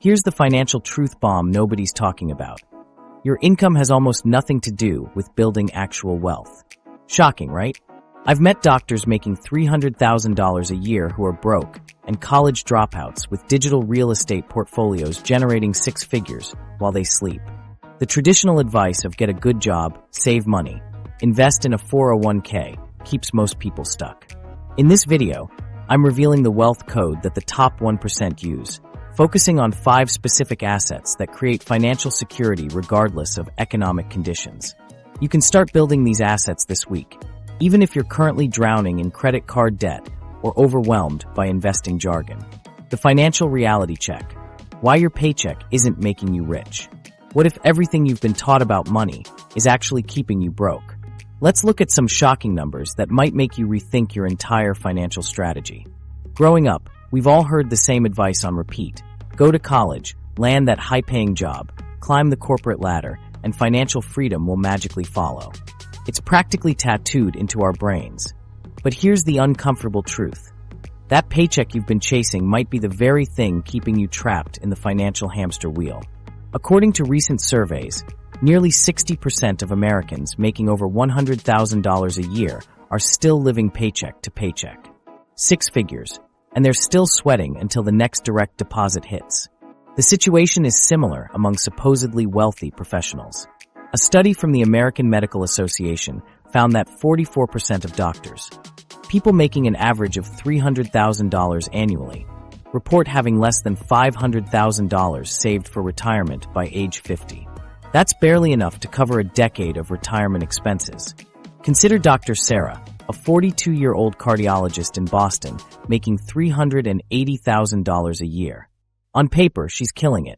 Here's the financial truth bomb nobody's talking about. Your income has almost nothing to do with building actual wealth. Shocking, right? I've met doctors making $300,000 a year who are broke, and college dropouts with digital real estate portfolios generating six figures while they sleep. The traditional advice of get a good job, save money, invest in a 401k keeps most people stuck. In this video, I'm revealing the wealth code that the top 1% use, focusing on 5 specific assets that create financial security regardless of economic conditions. You can start building these assets this week, even if you're currently drowning in credit card debt or overwhelmed by investing jargon. The financial reality check. Why your paycheck isn't making you rich. What if everything you've been taught about money is actually keeping you broke? Let's look at some shocking numbers that might make you rethink your entire financial strategy. Growing up, we've all heard the same advice on repeat. Go to college, land that high-paying job, climb the corporate ladder, and financial freedom will magically follow. It's practically tattooed into our brains. But here's the uncomfortable truth. That paycheck you've been chasing might be the very thing keeping you trapped in the financial hamster wheel. According to recent surveys, nearly 60% of Americans making over $100,000 a year are still living paycheck to paycheck. 6 figures. And they're still sweating until the next direct deposit hits. The situation is similar among supposedly wealthy professionals. A study from the American Medical Association found that 44% of doctors, people making an average of $300,000 annually, report having less than $500,000 saved for retirement by age 50. That's barely enough to cover a decade of retirement expenses. Consider Dr. Sarah, a 42-year-old cardiologist in Boston, making $380,000 a year. On paper, she's killing it.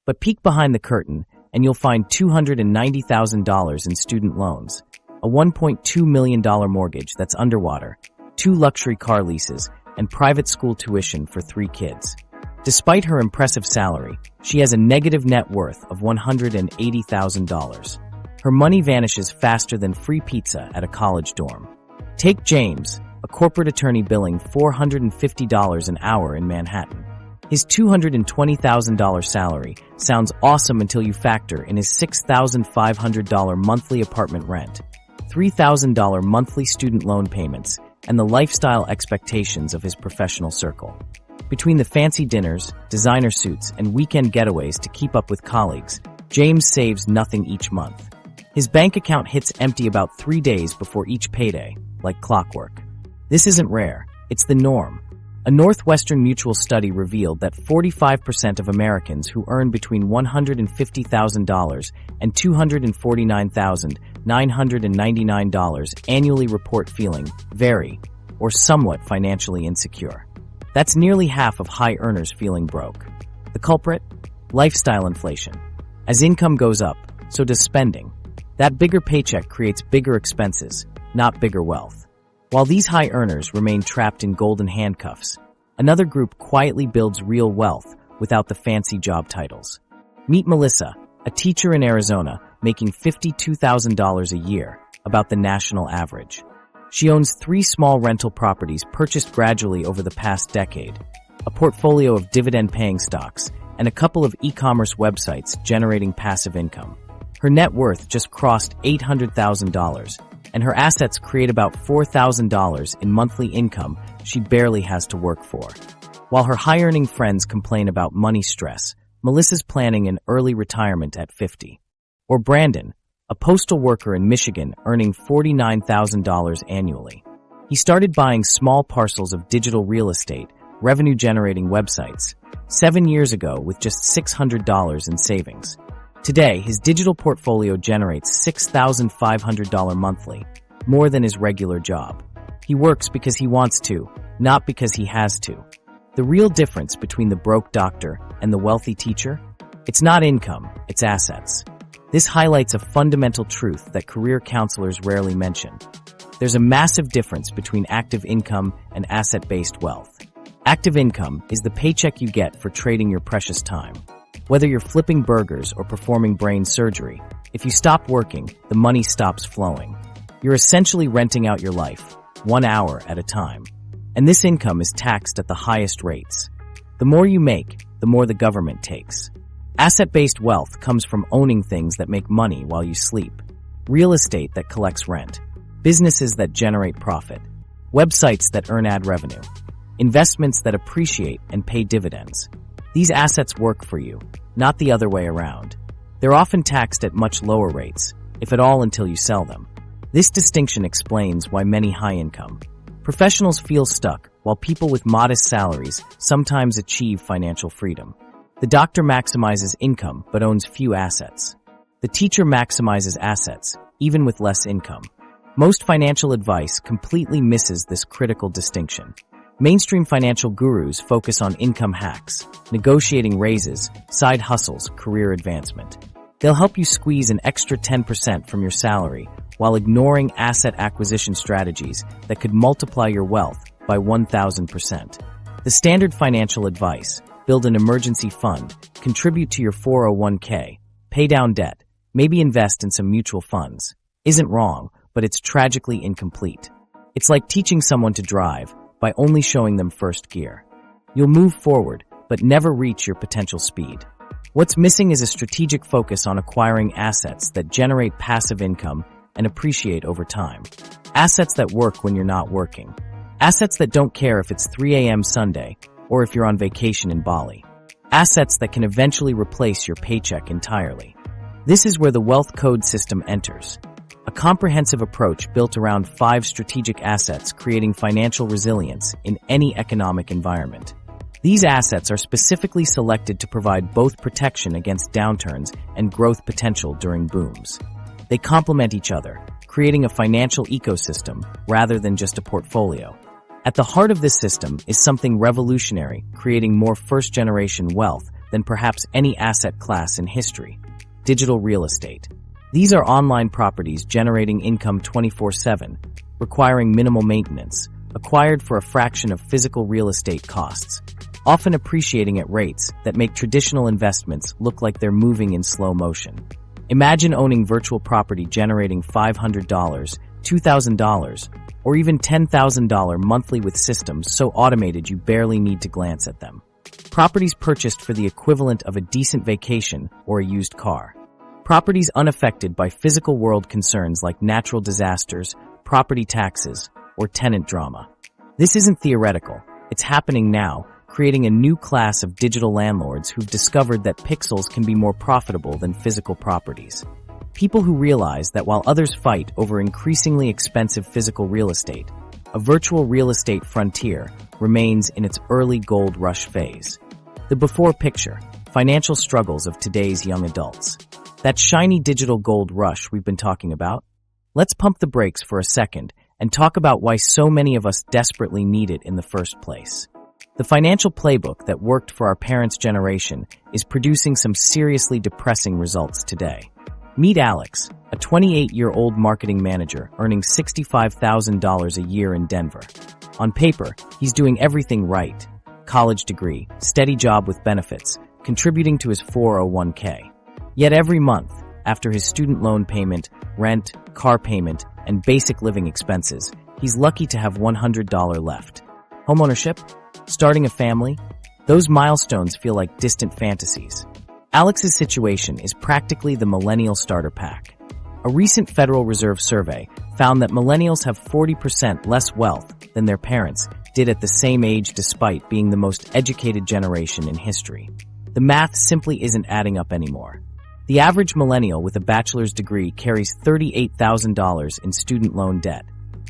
But peek behind the curtain, and you'll find $290,000 in student loans, a $1.2 million mortgage that's underwater, 2 luxury car leases, and private school tuition for 3 kids. Despite her impressive salary, she has a negative net worth of $180,000. Her money vanishes faster than free pizza at a college dorm. Take James, a corporate attorney billing $450 an hour in Manhattan. His $220,000 salary sounds awesome until you factor in his $6,500 monthly apartment rent, $3,000 monthly student loan payments, and the lifestyle expectations of his professional circle. Between the fancy dinners, designer suits, and weekend getaways to keep up with colleagues, James saves nothing each month. His bank account hits empty about 3 days before each payday, like clockwork. This isn't rare, it's the norm. A Northwestern Mutual study revealed that 45% of Americans who earn between $150,000 and $249,999 annually report feeling very, or somewhat financially insecure. That's nearly half of high earners feeling broke. The culprit? Lifestyle inflation. As income goes up, so does spending. That bigger paycheck creates bigger expenses, not bigger wealth. While these high earners remain trapped in golden handcuffs, another group quietly builds real wealth without the fancy job titles. Meet Melissa, a teacher in Arizona making $52,000 a year, about the national average. She owns 3 small rental properties purchased gradually over the past decade, a portfolio of dividend-paying stocks, and a couple of e-commerce websites generating passive income. Her net worth just crossed $800,000, and her assets create about $4,000 in monthly income she barely has to work for. While her high-earning friends complain about money stress, Melissa's planning an early retirement at 50. Or Brandon, a postal worker in Michigan earning $49,000 annually. He started buying small parcels of digital real estate, revenue-generating websites, 7 years ago with just $600 in savings. Today, his digital portfolio generates $6,500 monthly, more than his regular job. He works because he wants to, not because he has to. The real difference between the broke doctor and the wealthy teacher? It's not income, it's assets. This highlights a fundamental truth that career counselors rarely mention. There's a massive difference between active income and asset-based wealth. Active income is the paycheck you get for trading your precious time. Whether you're flipping burgers or performing brain surgery, if you stop working, the money stops flowing. You're essentially renting out your life, 1 hour at a time. And this income is taxed at the highest rates. The more you make, the more the government takes. Asset-based wealth comes from owning things that make money while you sleep. Real estate that collects rent. Businesses that generate profit. Websites that earn ad revenue. Investments that appreciate and pay dividends. These assets work for you, not the other way around. They're often taxed at much lower rates, if at all until you sell them. This distinction explains why many high-income professionals feel stuck, while people with modest salaries sometimes achieve financial freedom. The doctor maximizes income but owns few assets. The teacher maximizes assets, even with less income. Most financial advice completely misses this critical distinction. Mainstream financial gurus focus on income hacks, negotiating raises, side hustles, career advancement. They'll help you squeeze an extra 10% from your salary while ignoring asset acquisition strategies that could multiply your wealth by 1,000%. The standard financial advice: build an emergency fund, contribute to your 401k, pay down debt, maybe invest in some mutual funds, isn't wrong, but it's tragically incomplete. It's like teaching someone to drive by only showing them first gear. You'll move forward, but never reach your potential speed. What's missing is a strategic focus on acquiring assets that generate passive income and appreciate over time. Assets that work when you're not working. Assets that don't care if it's 3 a.m. Sunday or if you're on vacation in Bali. Assets that can eventually replace your paycheck entirely. This is where the wealth code system enters. A comprehensive approach built around 5 strategic assets, creating financial resilience in any economic environment. These assets are specifically selected to provide both protection against downturns and growth potential during booms. They complement each other, creating a financial ecosystem rather than just a portfolio. At the heart of this system is something revolutionary, creating more first-generation wealth than perhaps any asset class in history: digital real estate. These are online properties generating income 24/7, requiring minimal maintenance, acquired for a fraction of physical real estate costs, often appreciating at rates that make traditional investments look like they're moving in slow motion. Imagine owning virtual property generating $500, $2,000, or even $10,000 monthly with systems so automated you barely need to glance at them. Properties purchased for the equivalent of a decent vacation or a used car. Properties unaffected by physical world concerns like natural disasters, property taxes, or tenant drama. This isn't theoretical. It's happening now, creating a new class of digital landlords who've discovered that pixels can be more profitable than physical properties. People who realize that while others fight over increasingly expensive physical real estate, a virtual real estate frontier remains in its early gold rush phase. The before picture: financial struggles of today's young adults. That shiny digital gold rush we've been talking about? Let's pump the brakes for a second and talk about why so many of us desperately need it in the first place. The financial playbook that worked for our parents' generation is producing some seriously depressing results today. Meet Alex, a 28-year-old marketing manager earning $65,000 a year in Denver. On paper, he's doing everything right: college degree, steady job with benefits, contributing to his 401k. Yet every month, after his student loan payment, rent, car payment, and basic living expenses, he's lucky to have $100 left. Homeownership? Starting a family? Those milestones feel like distant fantasies. Alex's situation is practically the millennial starter pack. A recent Federal Reserve survey found that millennials have 40% less wealth than their parents did at the same age, despite being the most educated generation in history. The math simply isn't adding up anymore. The average millennial with a bachelor's degree carries $38,000 in student loan debt,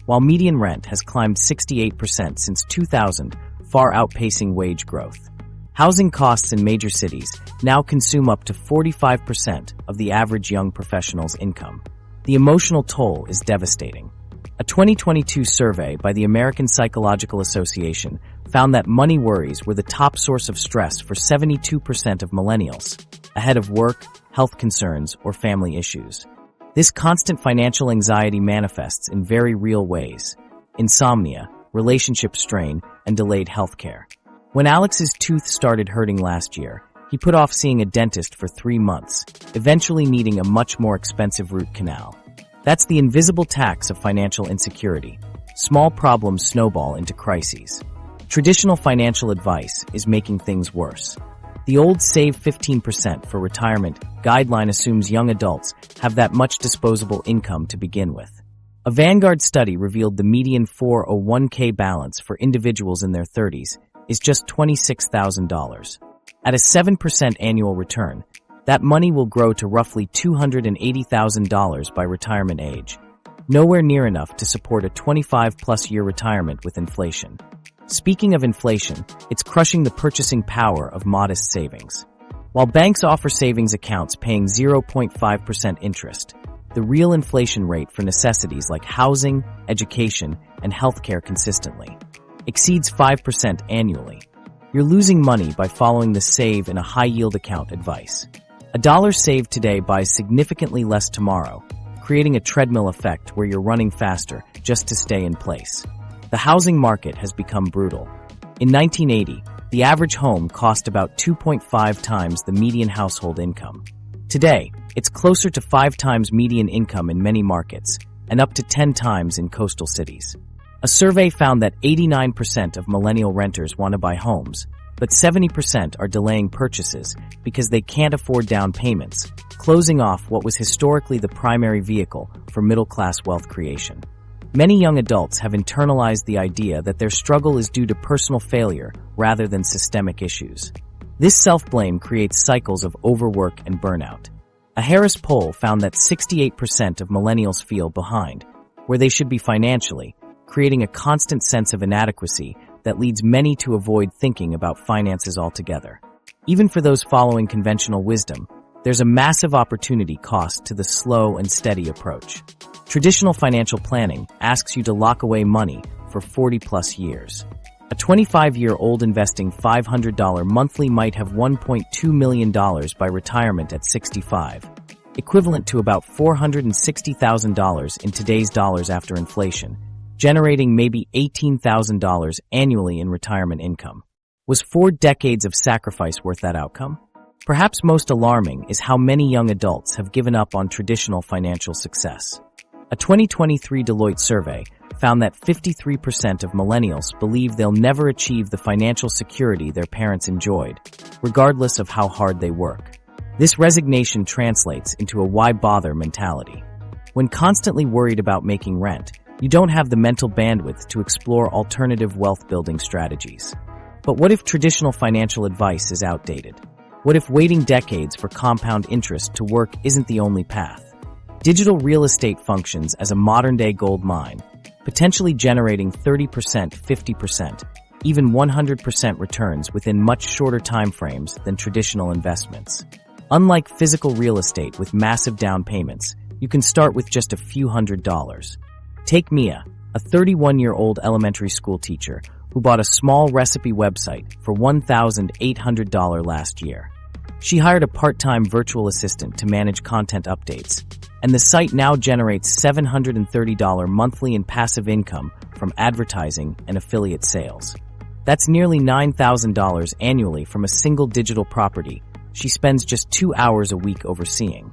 while median rent has climbed 68% since 2000, far outpacing wage growth. Housing costs in major cities now consume up to 45% of the average young professional's income. The emotional toll is devastating. A 2022 survey by the American Psychological Association found that money worries were the top source of stress for 72% of millennials, ahead of work, health concerns, or family issues. This constant financial anxiety manifests in very real ways: insomnia, relationship strain, and delayed health care. When Alex's tooth started hurting last year, he put off seeing a dentist for 3 months, eventually needing a much more expensive root canal. That's the invisible tax of financial insecurity. Small problems snowball into crises. Traditional financial advice is making things worse. The old save 15% for retirement guideline assumes young adults have that much disposable income to begin with. A Vanguard study revealed the median 401k balance for individuals in their 30s is just $26,000. At a 7% annual return, that money will grow to roughly $280,000 by retirement age, nowhere near enough to support a 25-plus year retirement with inflation. Speaking of inflation, it's crushing the purchasing power of modest savings. While banks offer savings accounts paying 0.5% interest, the real inflation rate for necessities like housing, education, and healthcare consistently exceeds 5% annually. You're losing money by following the save in a high-yield account advice. $1 saved today buys significantly less tomorrow, creating a treadmill effect where you're running faster just to stay in place. The housing market has become brutal. In 1980, the average home cost about 2.5 times the median household income. Today, it's closer to 5 times median income in many markets, and up to 10 times in coastal cities. A survey found that 89% of millennial renters want to buy homes, but 70% are delaying purchases because they can't afford down payments, closing off what was historically the primary vehicle for middle-class wealth creation. Many young adults have internalized the idea that their struggle is due to personal failure rather than systemic issues. This self-blame creates cycles of overwork and burnout. A Harris poll found that 68% of millennials feel behind where they should be financially, creating a constant sense of inadequacy that leads many to avoid thinking about finances altogether. Even for those following conventional wisdom, there's a massive opportunity cost to the slow and steady approach. Traditional financial planning asks you to lock away money for 40-plus years. A 25-year-old investing $500 monthly might have $1.2 million by retirement at 65, equivalent to about $460,000 in today's dollars after inflation, generating maybe $18,000 annually in retirement income. Was 4 decades of sacrifice worth that outcome? Perhaps most alarming is how many young adults have given up on traditional financial success. A 2023 Deloitte survey found that 53% of millennials believe they'll never achieve the financial security their parents enjoyed, regardless of how hard they work. This resignation translates into a why bother mentality. When constantly worried about making rent, you don't have the mental bandwidth to explore alternative wealth-building strategies. But what if traditional financial advice is outdated? What if waiting decades for compound interest to work isn't the only path? Digital real estate functions as a modern-day gold mine, potentially generating 30%, 50%, even 100% returns within much shorter timeframes than traditional investments. Unlike physical real estate with massive down payments, you can start with just a few $100s. Take Mia, a 31-year-old elementary school teacher who bought a small recipe website for $1,800 last year. She hired a part-time virtual assistant to manage content updates, and the site now generates $730 monthly in passive income from advertising and affiliate sales. That's nearly $9,000 annually from a single digital property she spends just 2 hours a week overseeing.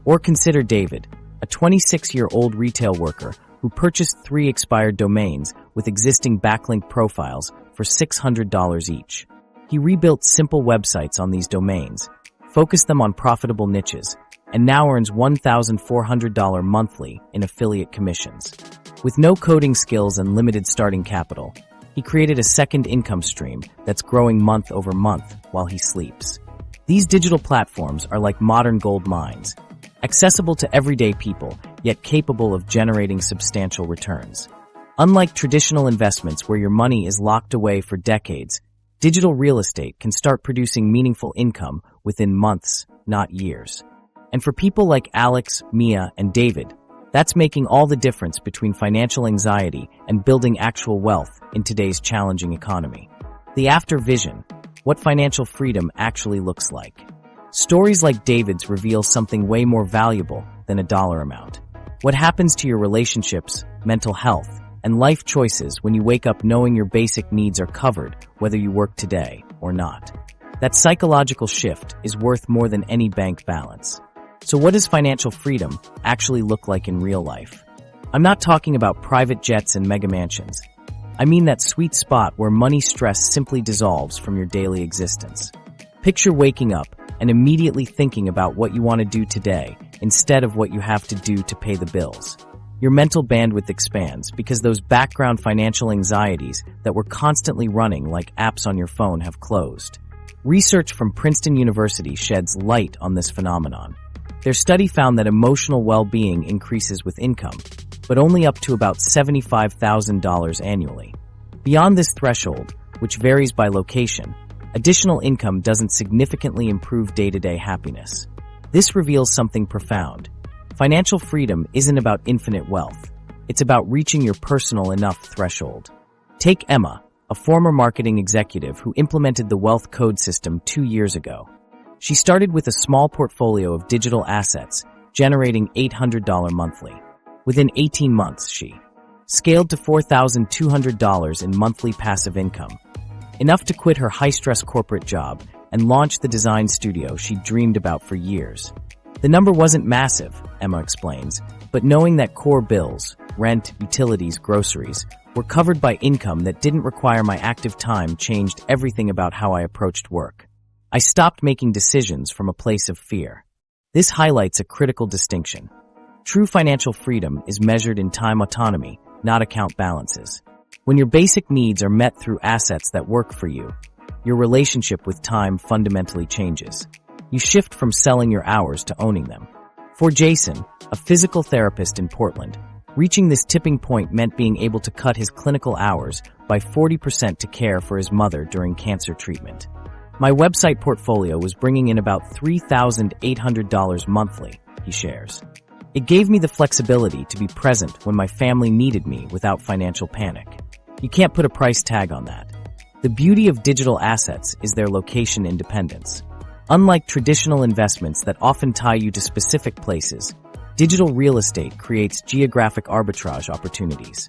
Or consider David, a 26-year-old retail worker who purchased 3 expired domains with existing backlink profiles for $600 each. He rebuilt simple websites on these domains, focused them on profitable niches, and now earns $1,400 monthly in affiliate commissions. With no coding skills and limited starting capital, he created a second income stream that's growing month over month while he sleeps. These digital platforms are like modern gold mines, accessible to everyday people, yet capable of generating substantial returns. Unlike traditional investments where your money is locked away for decades, digital real estate can start producing meaningful income within months, not years. And for people like Alex, Mia, and David, that's making all the difference between financial anxiety and building actual wealth in today's challenging economy. The after vision, what financial freedom actually looks like. Stories like David's reveal something way more valuable than a dollar amount. What happens to your relationships, mental health, and life choices when you wake up knowing your basic needs are covered, whether you work today or not. That psychological shift is worth more than any bank balance. So what does financial freedom actually look like in real life? I'm not talking about private jets and mega mansions. I mean that sweet spot where money stress simply dissolves from your daily existence. Picture waking up and immediately thinking about what you want to do today instead of what you have to do to pay the bills. Your mental bandwidth expands because those background financial anxieties that were constantly running like apps on your phone have closed. Research from Princeton University sheds light on this phenomenon. Their study found that emotional well-being increases with income, but only up to about $75,000 annually. Beyond this threshold, which varies by location, additional income doesn't significantly improve day-to-day happiness. This reveals something profound. Financial freedom isn't about infinite wealth. It's about reaching your personal enough threshold. Take Emma, a former marketing executive who implemented the wealth code system 2 years ago. She started with a small portfolio of digital assets, generating $800 monthly. Within 18 months, she scaled to $4,200 in monthly passive income, enough to quit her high-stress corporate job and launch the design studio she dreamed about for years. The number wasn't massive, Emma explains, but knowing that core bills, rent, utilities, groceries, were covered by income that didn't require my active time changed everything about how I approached work. I stopped making decisions from a place of fear. This highlights a critical distinction. True financial freedom is measured in time autonomy, not account balances. When your basic needs are met through assets that work for you, your relationship with time fundamentally changes. You shift from selling your hours to owning them. For Jason, a physical therapist in Portland, reaching this tipping point meant being able to cut his clinical hours by 40% to care for his mother during cancer treatment. My website portfolio was bringing in about $3,800 monthly, he shares. It gave me the flexibility to be present when my family needed me without financial panic. You can't put a price tag on that. The beauty of digital assets is their location independence. Unlike traditional investments that often tie you to specific places, digital real estate creates geographic arbitrage opportunities.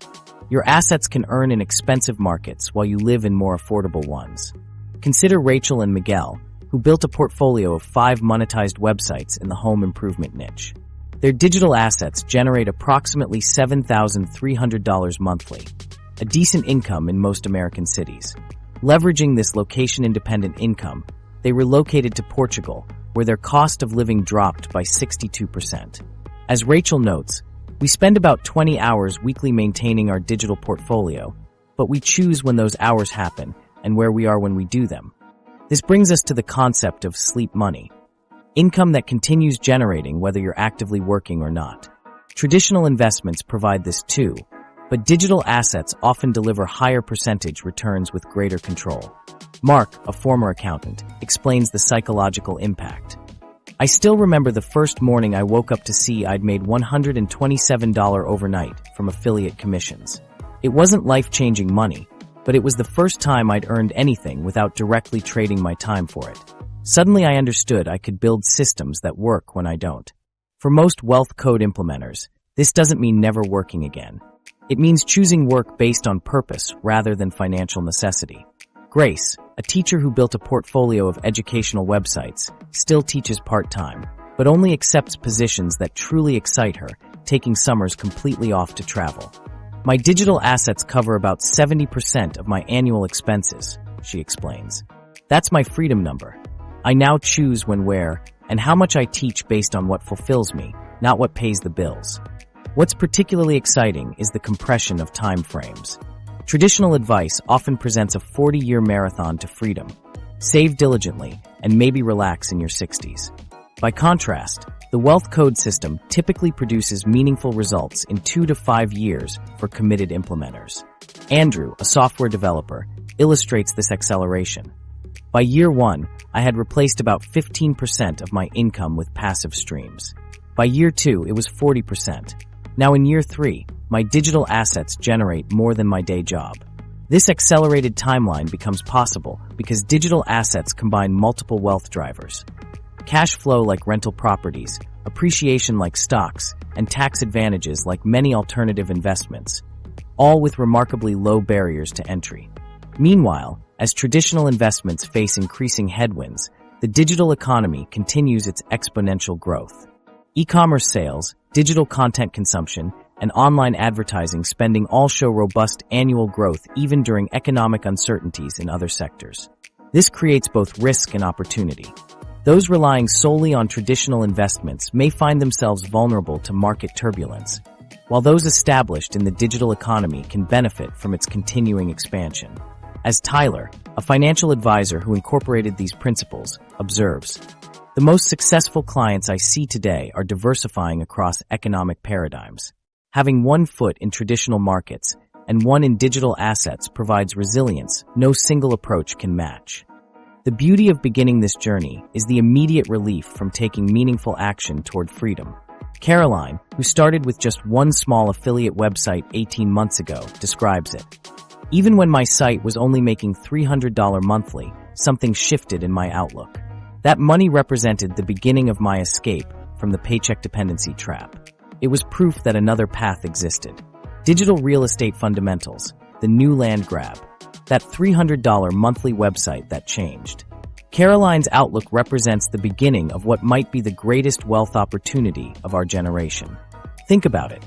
Your assets can earn in expensive markets while you live in more affordable ones. Consider Rachel and Miguel, who built a portfolio of 5 monetized websites in the home improvement niche. Their digital assets generate approximately $7,300 monthly, a decent income in most American cities. Leveraging this location-independent income, they relocated to Portugal, where their cost of living dropped by 62%. As Rachel notes, we spend about 20 hours weekly maintaining our digital portfolio, but we choose when those hours happen and where we are when we do them. This brings us to the concept of sleep money, income that continues generating whether you're actively working or not. Traditional investments provide this too, but digital assets often deliver higher percentage returns with greater control. Mark, a former accountant, explains the psychological impact. I still remember the first morning I woke up to see I'd made $127 overnight from affiliate commissions. It wasn't life-changing money, but it was the first time I'd earned anything without directly trading my time for it. Suddenly I understood I could build systems that work when I don't. For most wealth code implementers, this doesn't mean never working again. It means choosing work based on purpose rather than financial necessity. Grace, a teacher who built a portfolio of educational websites, still teaches part-time, but only accepts positions that truly excite her, taking summers completely off to travel. My digital assets cover about 70% of my annual expenses, she explains. That's my freedom number. I now choose when, where, and how much I teach based on what fulfills me, not what pays the bills. What's particularly exciting is the compression of time frames. Traditional advice often presents a 40-year marathon to freedom. Save diligently and maybe relax in your 60s. By contrast, the wealth code system typically produces meaningful results in 2 to 5 years for committed implementers. Andrew, a software developer, illustrates this acceleration. By year 1, I had replaced about 15% of my income with passive streams. By year 2, it was 40%. Now in year 3, my digital assets generate more than my day job. This accelerated timeline becomes possible because digital assets combine multiple wealth drivers. Cash flow like rental properties, appreciation like stocks, and tax advantages like many alternative investments, all with remarkably low barriers to entry. Meanwhile, as traditional investments face increasing headwinds, the digital economy continues its exponential growth. E-commerce sales, digital content consumption, and online advertising spending all show robust annual growth even during economic uncertainties in other sectors. This creates both risk and opportunity. Those relying solely on traditional investments may find themselves vulnerable to market turbulence, while those established in the digital economy can benefit from its continuing expansion. As Tyler, a financial advisor who incorporated these principles, observes, "The most successful clients I see today are diversifying across economic paradigms. Having one foot in traditional markets and one in digital assets provides resilience no single approach can match." The beauty of beginning this journey is the immediate relief from taking meaningful action toward freedom. Caroline, who started with just one small affiliate website 18 months ago, describes it. "Even when my site was only making $300 monthly, something shifted in my outlook. That money represented the beginning of my escape from the paycheck dependency trap. It was proof that another path existed. Digital real estate fundamentals, the new land grab. That $300 monthly website that changed." Caroline's outlook represents the beginning of what might be the greatest wealth opportunity of our generation. Think about it.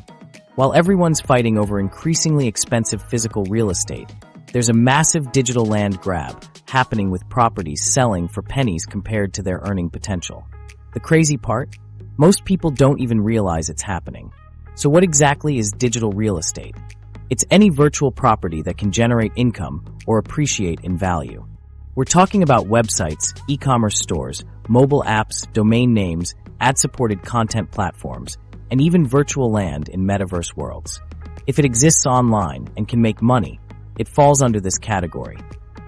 While everyone's fighting over increasingly expensive physical real estate, there's a massive digital land grab happening with properties selling for pennies compared to their earning potential. The crazy part? Most people don't even realize it's happening. So what exactly is digital real estate? It's any virtual property that can generate income or appreciate in value. We're talking about websites, e-commerce stores, mobile apps, domain names, ad-supported content platforms, and even virtual land in metaverse worlds. If it exists online and can make money, it falls under this category.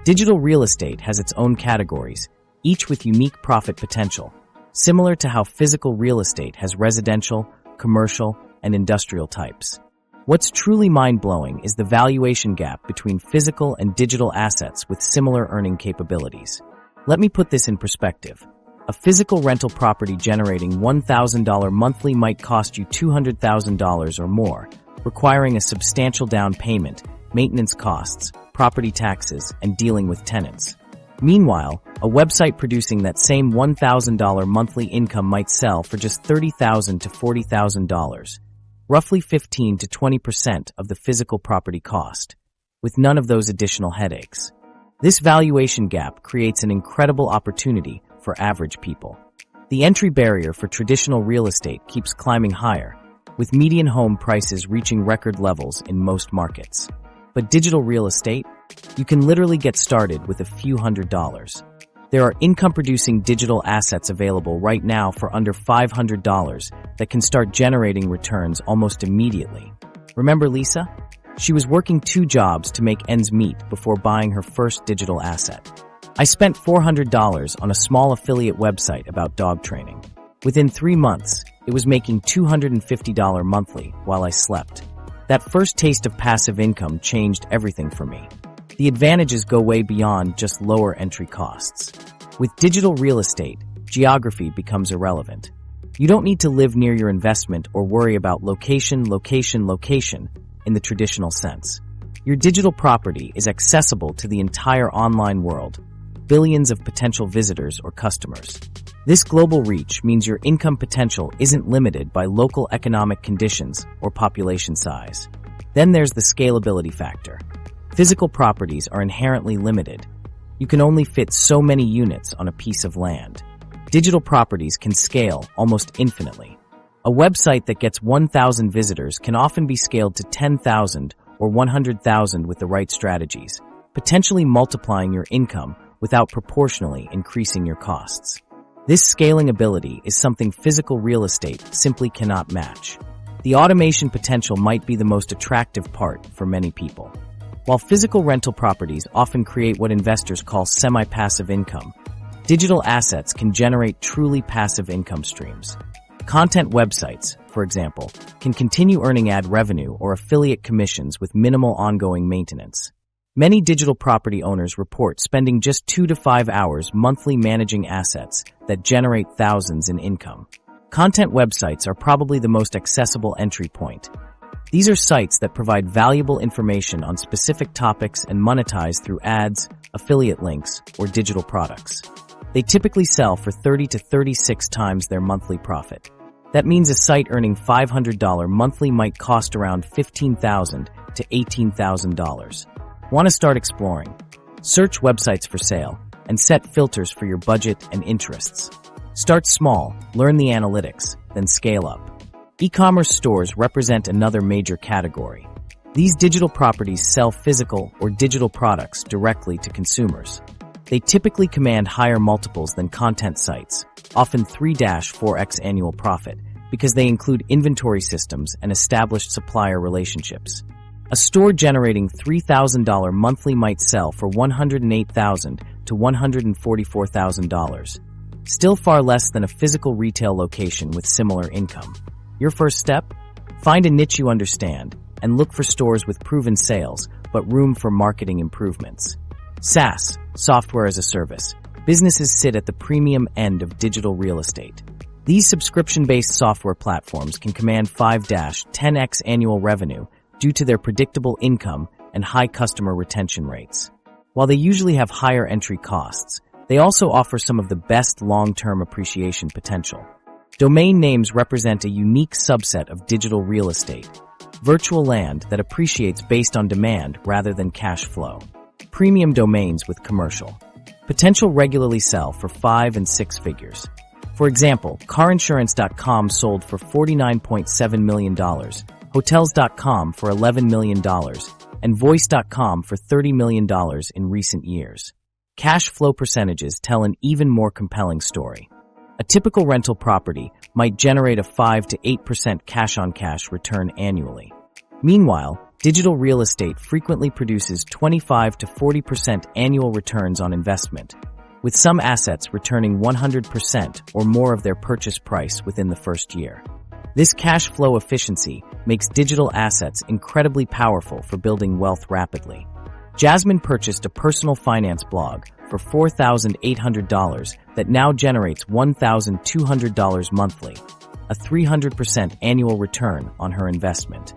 Digital real estate has its own categories, each with unique profit potential, similar to how physical real estate has residential, commercial, and industrial types. What's truly mind-blowing is the valuation gap between physical and digital assets with similar earning capabilities. Let me put this in perspective. A physical rental property generating $1,000 monthly might cost you $200,000 or more, requiring a substantial down payment, maintenance costs, property taxes, and dealing with tenants. Meanwhile, a website producing that same $1,000 monthly income might sell for just $30,000 to $40,000. Roughly 15 to 20% of the physical property cost, with none of those additional headaches. This valuation gap creates an incredible opportunity for average people. The entry barrier for traditional real estate keeps climbing higher, with median home prices reaching record levels in most markets. But digital real estate? You can literally get started with a few $100s. There are income-producing digital assets available right now for under $500 that can start generating returns almost immediately. Remember Lisa? She was working 2 jobs to make ends meet before buying her first digital asset. "I spent $400 on a small affiliate website about dog training. Within 3 months, it was making $250 monthly while I slept. That first taste of passive income changed everything for me." The advantages go way beyond just lower entry costs. With digital real estate, geography becomes irrelevant. You don't need to live near your investment or worry about location in the traditional sense. Your digital property is accessible to the entire online world, billions of potential visitors or customers. This global reach means your income potential isn't limited by local economic conditions or population size. Then there's the scalability factor. Physical properties are inherently limited. You can only fit so many units on a piece of land. Digital properties can scale almost infinitely. A website that gets 1,000 visitors can often be scaled to 10,000 or 100,000 with the right strategies, potentially multiplying your income without proportionally increasing your costs. This scaling ability is something physical real estate simply cannot match. The automation potential might be the most attractive part for many people. While physical rental properties often create what investors call semi-passive income, digital assets can generate truly passive income streams. Content websites, for example, can continue earning ad revenue or affiliate commissions with minimal ongoing maintenance. Many digital property owners report spending just 2 to 5 hours monthly managing assets that generate thousands in income. Content websites are probably the most accessible entry point. These are sites that provide valuable information on specific topics and monetize through ads, affiliate links, or digital products. They typically sell for 30 to 36 times their monthly profit. That means a site earning $500 monthly might cost around $15,000 to $18,000. Want to start exploring? Search websites for sale, and set filters for your budget and interests. Start small, learn the analytics, then scale up. E-commerce stores represent another major category. These digital properties sell physical or digital products directly to consumers. They typically command higher multiples than content sites, often 3-4x annual profit, because they include inventory systems and established supplier relationships. A store generating $3,000 monthly might sell for $108,000 to $144,000. Still far less than a physical retail location with similar income. Your first step? Find a niche you understand and look for stores with proven sales, but room for marketing improvements. SaaS, software as a service. Businesses sit at the premium end of digital real estate. These subscription-based software platforms can command 5-10x annual revenue due to their predictable income and high customer retention rates. While they usually have higher entry costs, they also offer some of the best long-term appreciation potential. Domain names represent a unique subset of digital real estate, virtual land that appreciates based on demand rather than cash flow. Premium domains with commercial potential regularly sell for 5 and 6 figures. For example, carinsurance.com sold for $49.7 million, hotels.com for $11 million, and voice.com for $30 million in recent years. Cash flow percentages tell an even more compelling story. A typical rental property might generate a 5 to 8% cash-on-cash return annually. Meanwhile, digital real estate frequently produces 25 to 40% annual returns on investment, with some assets returning 100% or more of their purchase price within the first year. This cash flow efficiency makes digital assets incredibly powerful for building wealth rapidly. Jasmine purchased a personal finance blog for $4,800 that now generates $1,200 monthly, a 300% annual return on her investment.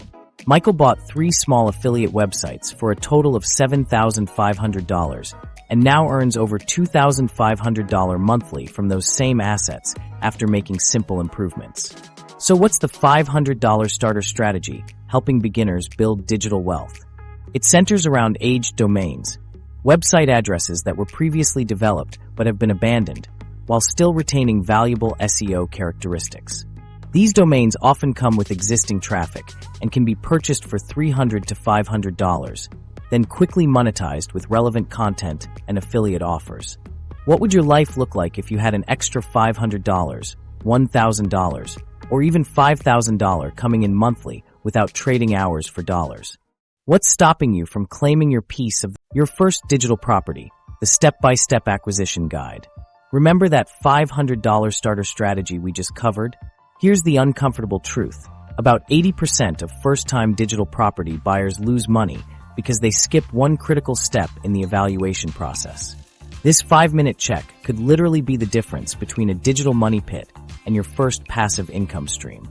Michael bought 3 small affiliate websites for a total of $7,500 and now earns over $2,500 monthly from those same assets after making simple improvements. So what's the $500 starter strategy helping beginners build digital wealth? It centers around aged domains, website addresses that were previously developed but have been abandoned, while still retaining valuable SEO characteristics. These domains often come with existing traffic and can be purchased for $300 to $500, then quickly monetized with relevant content and affiliate offers. What would your life look like if you had an extra $500, $1,000, or even $5,000 coming in monthly without trading hours for dollars? What's stopping you from claiming your piece of your first digital property, the step-by-step acquisition guide? Remember that $500 starter strategy we just covered? Here's the uncomfortable truth. About 80% of first-time digital property buyers lose money because they skip one critical step in the evaluation process. This 5-minute check could literally be the difference between a digital money pit and your first passive income stream.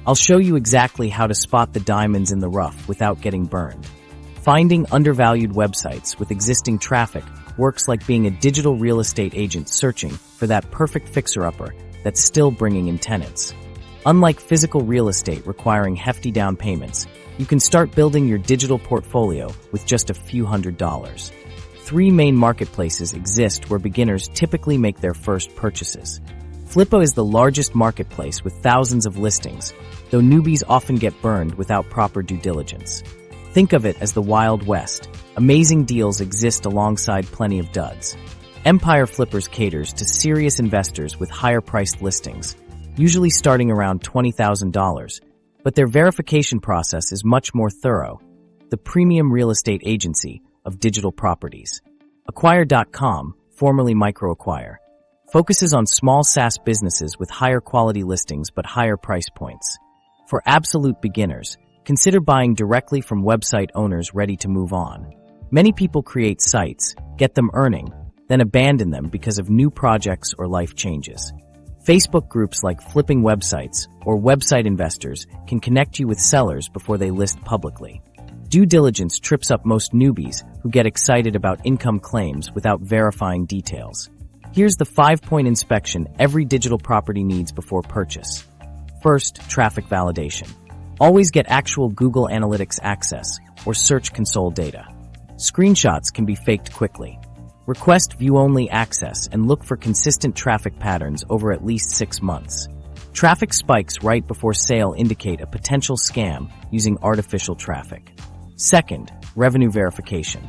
I'll show you exactly how to spot the diamonds in the rough without getting burned. Finding undervalued websites with existing traffic works like being a digital real estate agent searching for that perfect fixer-upper that's still bringing in tenants. Unlike physical real estate requiring hefty down payments, you can start building your digital portfolio with just a few $100s. 3 main marketplaces exist where beginners typically make their first purchases. Flippa is the largest marketplace with thousands of listings, though newbies often get burned without proper due diligence. Think of it as the Wild West. Amazing deals exist alongside plenty of duds. Empire Flippers caters to serious investors with higher-priced listings, usually starting around $20,000, but their verification process is much more thorough. The premium real estate agency of digital properties. Acquire.com, formerly MicroAcquire, focuses on small SaaS businesses with higher quality listings but higher price points. For absolute beginners, consider buying directly from website owners ready to move on. Many people create sites, get them earning, then abandon them because of new projects or life changes. Facebook groups like Flipping Websites or Website Investors can connect you with sellers before they list publicly. Due diligence trips up most newbies who get excited about income claims without verifying details. Here's the 5-point inspection every digital property needs before purchase. First, traffic validation. Always get actual Google Analytics access or Search Console data. Screenshots can be faked quickly. Request view-only access and look for consistent traffic patterns over at least 6 months. Traffic spikes right before sale indicate a potential scam using artificial traffic. Second, revenue verification.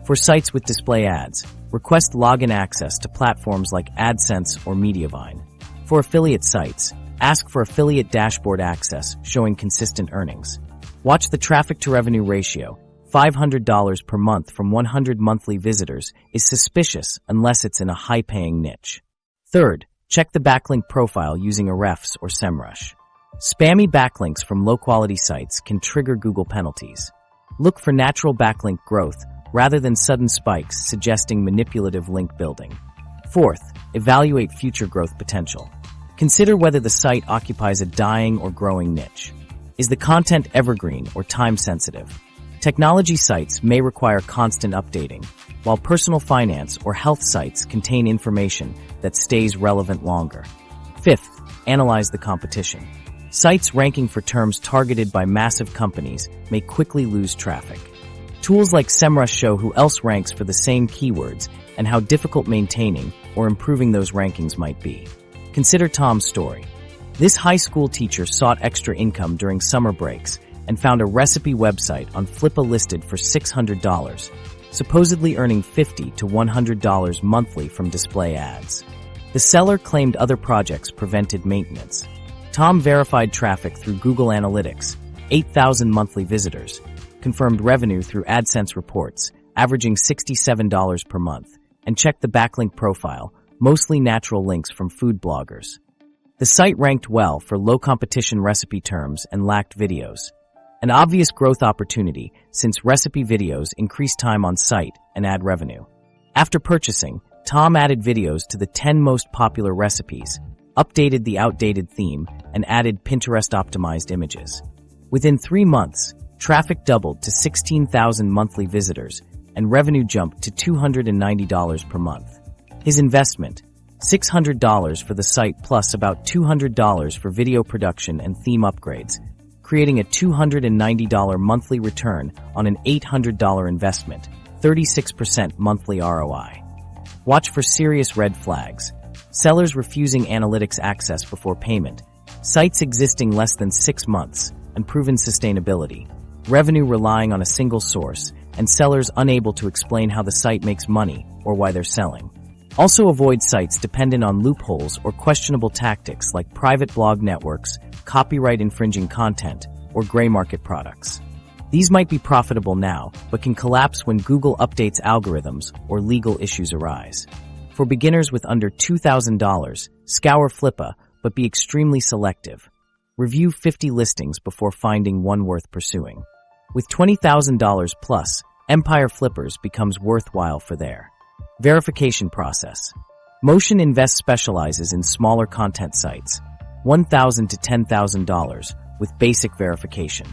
For sites with display ads, request login access to platforms like AdSense or Mediavine. For affiliate sites, ask for affiliate dashboard access showing consistent earnings. Watch the traffic-to-revenue ratio. $500 per month from 100 monthly visitors is suspicious unless it's in a high-paying niche. Third, check the backlink profile using Ahrefs or SEMrush. Spammy backlinks from low-quality sites can trigger Google penalties. Look for natural backlink growth rather than sudden spikes suggesting manipulative link building. Fourth, evaluate future growth potential. Consider whether the site occupies a dying or growing niche. Is the content evergreen or time-sensitive? Technology sites may require constant updating, while personal finance or health sites contain information that stays relevant longer. Fifth, analyze the competition. Sites ranking for terms targeted by massive companies may quickly lose traffic. Tools like SEMrush show who else ranks for the same keywords and how difficult maintaining or improving those rankings might be. Consider Tom's story. This high school teacher sought extra income during summer breaks and found a recipe website on Flippa listed for $600, supposedly earning $50 to $100 monthly from display ads. The seller claimed other projects prevented maintenance. Tom verified traffic through Google Analytics, 8,000 monthly visitors, confirmed revenue through AdSense reports, averaging $67 per month, and checked the backlink profile, mostly natural links from food bloggers. The site ranked well for low-competition recipe terms and lacked videos. An obvious growth opportunity since recipe videos increase time on site and add revenue. After purchasing, Tom added videos to the 10 most popular recipes, updated the outdated theme, and added Pinterest-optimized images. Within 3 months, traffic doubled to 16,000 monthly visitors, and revenue jumped to $290 per month. His investment, $600 for the site plus about $200 for video production and theme upgrades, creating a $290 monthly return on an $800 investment, 36% monthly ROI. Watch for serious red flags. Sellers refusing analytics access before payment, sites existing less than 6 months, and proven sustainability, revenue relying on a single source, and sellers unable to explain how the site makes money or why they're selling. Also avoid sites dependent on loopholes or questionable tactics like private blog networks, copyright infringing content, or gray market products. These might be profitable now, but can collapse when Google updates algorithms or legal issues arise. For beginners with under $2,000, scour Flippa, but be extremely selective. Review 50 listings before finding one worth pursuing. With $20,000 plus, Empire Flippers becomes worthwhile for there. Verification process. Motion Invest specializes in smaller content sites, $1,000 to $10,000, with basic verification.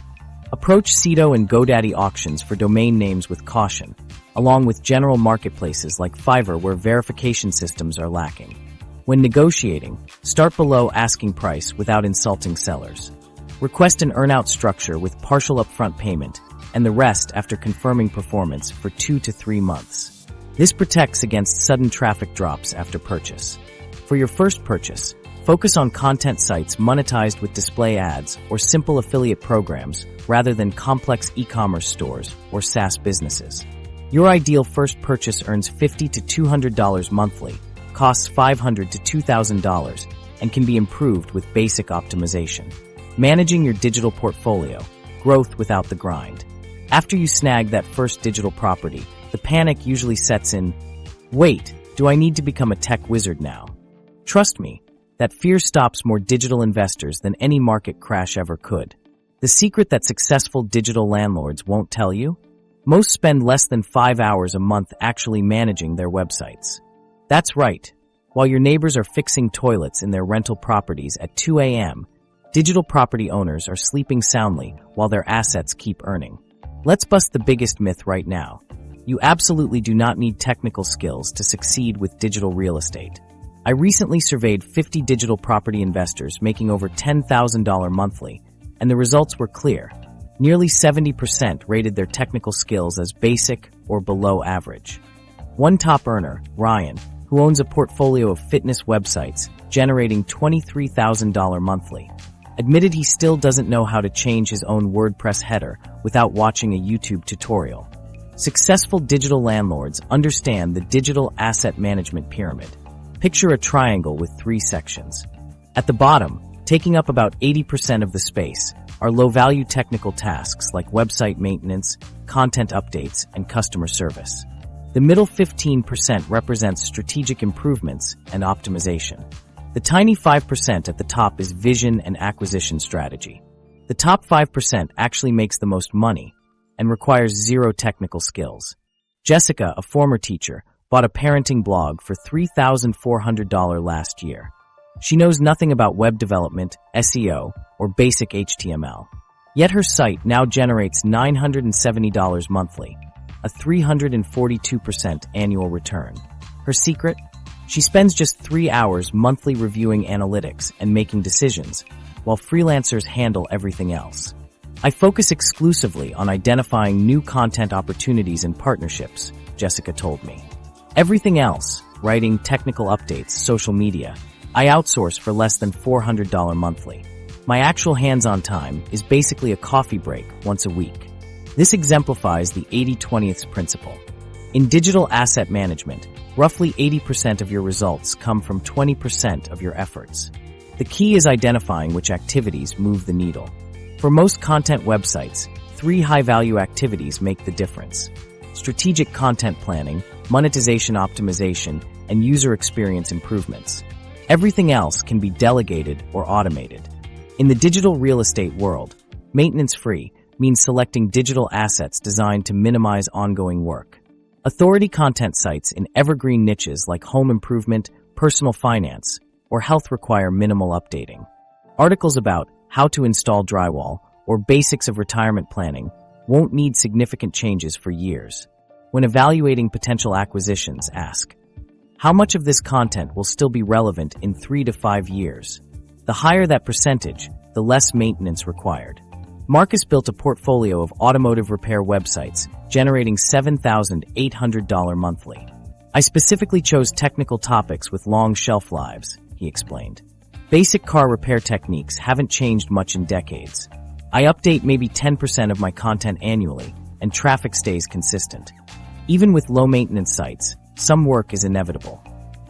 Approach Cedo and GoDaddy auctions for domain names with caution, along with general marketplaces like Fiverr where verification systems are lacking. When negotiating, start below asking price without insulting sellers. Request an earnout structure with partial upfront payment and the rest after confirming performance for 2 to 3 months. This protects against sudden traffic drops after purchase. For your first purchase, focus on content sites monetized with display ads or simple affiliate programs rather than complex e-commerce stores or SaaS businesses. Your ideal first purchase earns $50 to $200 monthly, costs $500 to $2,000, and can be improved with basic optimization. Managing your digital portfolio, growth without the grind. After you snag that first digital property, the panic usually sets in. Wait, do I need to become a tech wizard now? Trust me, that fear stops more digital investors than any market crash ever could. The secret that successful digital landlords won't tell you? Most spend less than 5 hours a month actually managing their websites. That's right. While your neighbors are fixing toilets in their rental properties at 2 a.m., digital property owners are sleeping soundly while their assets keep earning. Let's bust the biggest myth right now. You absolutely do not need technical skills to succeed with digital real estate. I recently surveyed 50 digital property investors making over $10,000 monthly, and the results were clear. Nearly 70% rated their technical skills as basic or below average. One top earner, Ryan, who owns a portfolio of fitness websites, generating $23,000 monthly, admitted he still doesn't know how to change his own WordPress header without watching a YouTube tutorial. Successful digital landlords understand the digital asset management pyramid. Picture a triangle with 3 sections. At the bottom, taking up about 80% of the space, are low-value technical tasks like website maintenance, content updates, and customer service. The middle 15% represents strategic improvements and optimization. The tiny 5% at the top is vision and acquisition strategy. The top 5% actually makes the most money and requires 0 technical skills. Jessica, a former teacher, bought a parenting blog for $3,400 last year. She knows nothing about web development, SEO, or basic HTML. Yet her site now generates $970 monthly, a 342% annual return. Her secret? She spends just 3 hours monthly reviewing analytics and making decisions, while freelancers handle everything else. I focus exclusively on identifying new content opportunities and partnerships, Jessica told me. Everything else, writing, technical updates, social media, I outsource for less than $400 monthly. My actual hands-on time is basically a coffee break once a week. This exemplifies the 80-20th principle. In digital asset management, roughly 80% of your results come from 20% of your efforts. The key is identifying which activities move the needle. For most content websites, 3 high-value activities make the difference: strategic content planning, monetization optimization, and user experience improvements. Everything else can be delegated or automated. In the digital real estate world, maintenance-free means selecting digital assets designed to minimize ongoing work. Authority content sites in evergreen niches like home improvement, personal finance, or health require minimal updating. Articles about how to install drywall or basics of retirement planning won't need significant changes for years. When evaluating potential acquisitions, ask, how much of this content will still be relevant in 3 to 5 years? The higher that percentage, the less maintenance required. Marcus built a portfolio of automotive repair websites, generating $7,800 monthly. I specifically chose technical topics with long shelf lives, he explained. Basic car repair techniques haven't changed much in decades. I update maybe 10% of my content annually, and traffic stays consistent. Even with low-maintenance sites, some work is inevitable.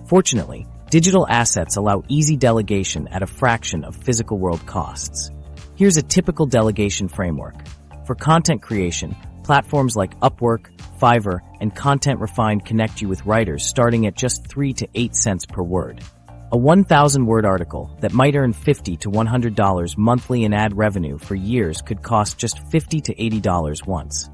Fortunately, digital assets allow easy delegation at a fraction of physical world costs. Here's a typical delegation framework. For content creation, platforms like Upwork, Fiverr, and Content Refined connect you with writers starting at just 3 to 8 cents per word. A 1,000-word article that might earn $50 to $100 monthly in ad revenue for years could cost just $50 to $80 once.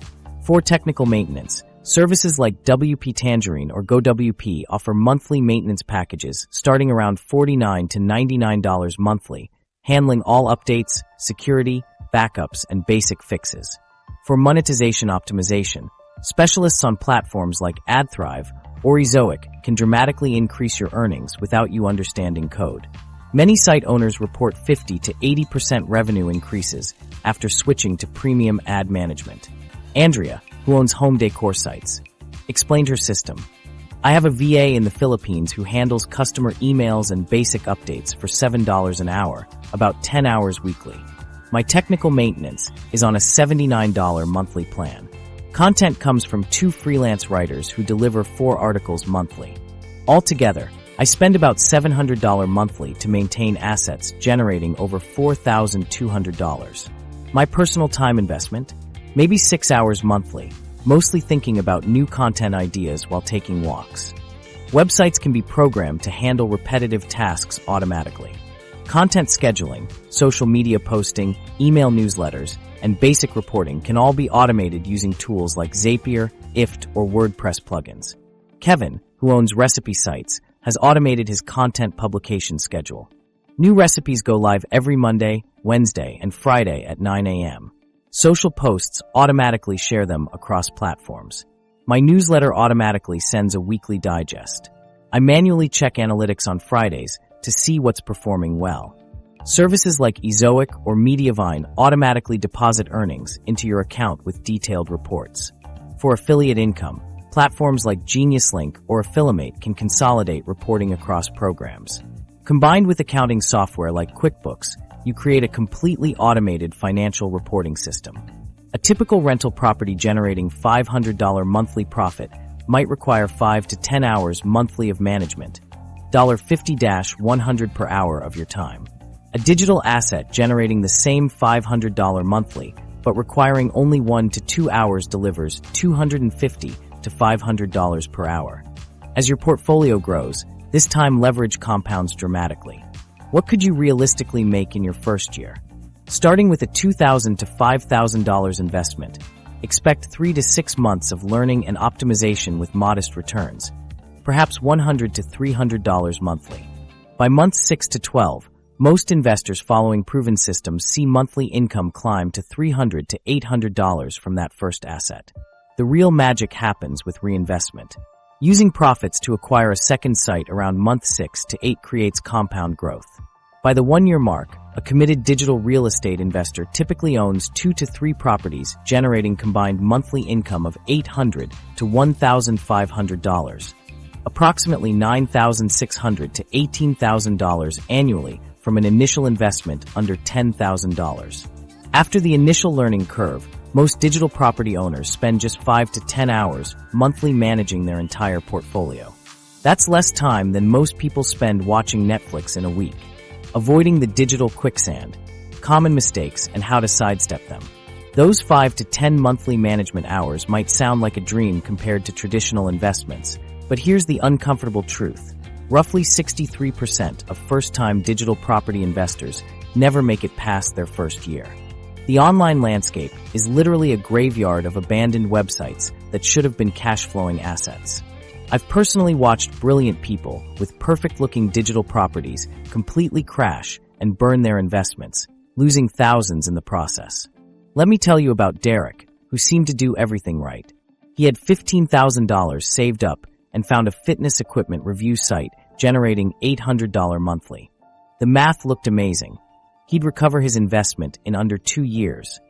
For technical maintenance, services like WP Tangerine or GoWP offer monthly maintenance packages starting around $49 to $99 monthly, handling all updates, security, backups, and basic fixes. For monetization optimization, specialists on platforms like AdThrive or Ezoic can dramatically increase your earnings without you understanding code. Many site owners report 50 to 80% revenue increases after switching to premium ad management. Andrea, who owns home decor sites, explained her system. I have a VA in the Philippines who handles customer emails and basic updates for $7 an hour, about 10 hours weekly. My technical maintenance is on a $79 monthly plan. Content comes from 2 freelance writers who deliver 4 articles monthly. Altogether, I spend about $700 monthly to maintain assets generating over $4,200. My personal time investment? Maybe 6 hours monthly, mostly thinking about new content ideas while taking walks. Websites can be programmed to handle repetitive tasks automatically. Content scheduling, social media posting, email newsletters, and basic reporting can all be automated using tools like Zapier, IFT, or WordPress plugins. Kevin, who owns recipe sites, has automated his content publication schedule. New recipes go live every Monday, Wednesday, and Friday at 9 a.m. Social posts automatically share them across platforms. My newsletter automatically sends a weekly digest. I manually check analytics on Fridays to see what's performing well. Services like Ezoic or Mediavine automatically deposit earnings into your account with detailed reports. For affiliate income, Platforms like GeniusLink or Affiliate can consolidate reporting across programs. Combined with accounting software like QuickBooks, you create a completely automated financial reporting system. A typical rental property generating $500 monthly profit might require 5 to 10 hours monthly of management, $50-100 per hour of your time. A digital asset generating the same $500 monthly but requiring only 1 to 2 hours delivers $250 to $500 per hour. As your portfolio grows, this time leverage compounds dramatically. What could you realistically make in your first year? Starting with a $2,000 to $5,000 investment, expect 3 to 6 months of learning and optimization with modest returns, perhaps $100 to $300 monthly. By months 6 to 12, most investors following proven systems see monthly income climb to $300 to $800 from that first asset. The real magic happens with reinvestment. Using profits to acquire a second site around month 6 to 8 creates compound growth. By the 1-year mark, a committed digital real estate investor typically owns 2 to 3 properties, generating combined monthly income of $800 to $1,500, approximately $9,600 to $18,000 annually from an initial investment under $10,000. After the initial learning curve, most digital property owners spend just 5 to 10 hours monthly managing their entire portfolio. That's less time than most people spend watching Netflix in a week. Avoiding the digital quicksand, common mistakes, and how to sidestep them. Those 5 to 10 monthly management hours might sound like a dream compared to traditional investments, but here's the uncomfortable truth. Roughly 63% of first-time digital property investors never make it past their first year. The online landscape is literally a graveyard of abandoned websites that should have been cash-flowing assets. I've personally watched brilliant people with perfect-looking digital properties completely crash and burn their investments, losing thousands in the process. Let me tell you about Derek, who seemed to do everything right. He had $15,000 saved up and found a fitness equipment review site generating $800 monthly. The math looked amazing. He'd recover his investment in under 2 years.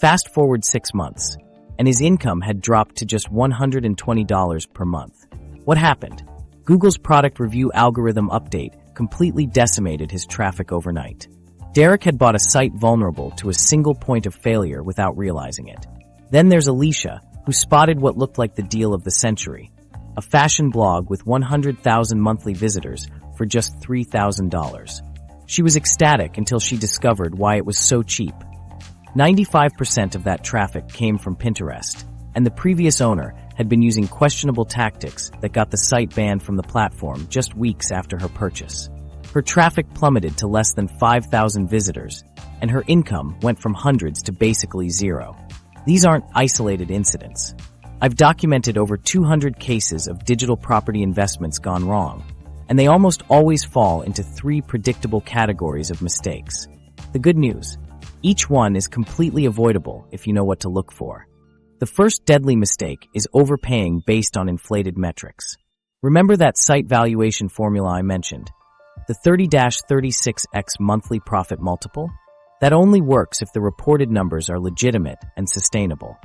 Fast forward 6 months, and his income had dropped to just $120 per month. What happened? Google's product review algorithm update completely decimated his traffic overnight. Derek had bought a site vulnerable to a single point of failure without realizing it. Then there's Alicia, who spotted what looked like the deal of the century. A fashion blog with 100,000 monthly visitors for just $3,000. She was ecstatic until she discovered why it was so cheap. 95% of that traffic came from Pinterest, and the previous owner had been using questionable tactics that got the site banned from the platform just weeks after her purchase. Her traffic plummeted to less than 5,000 visitors, and her income went from hundreds to basically zero. These aren't isolated incidents. I've documented over 200 cases of digital property investments gone wrong, and they almost always fall into 3 predictable categories of mistakes. The good news: each one is completely avoidable if you know what to look for. The first deadly mistake is overpaying based on inflated metrics. Remember that site valuation formula I mentioned? The 30-36x monthly profit multiple? That only works if the reported numbers are legitimate and sustainable.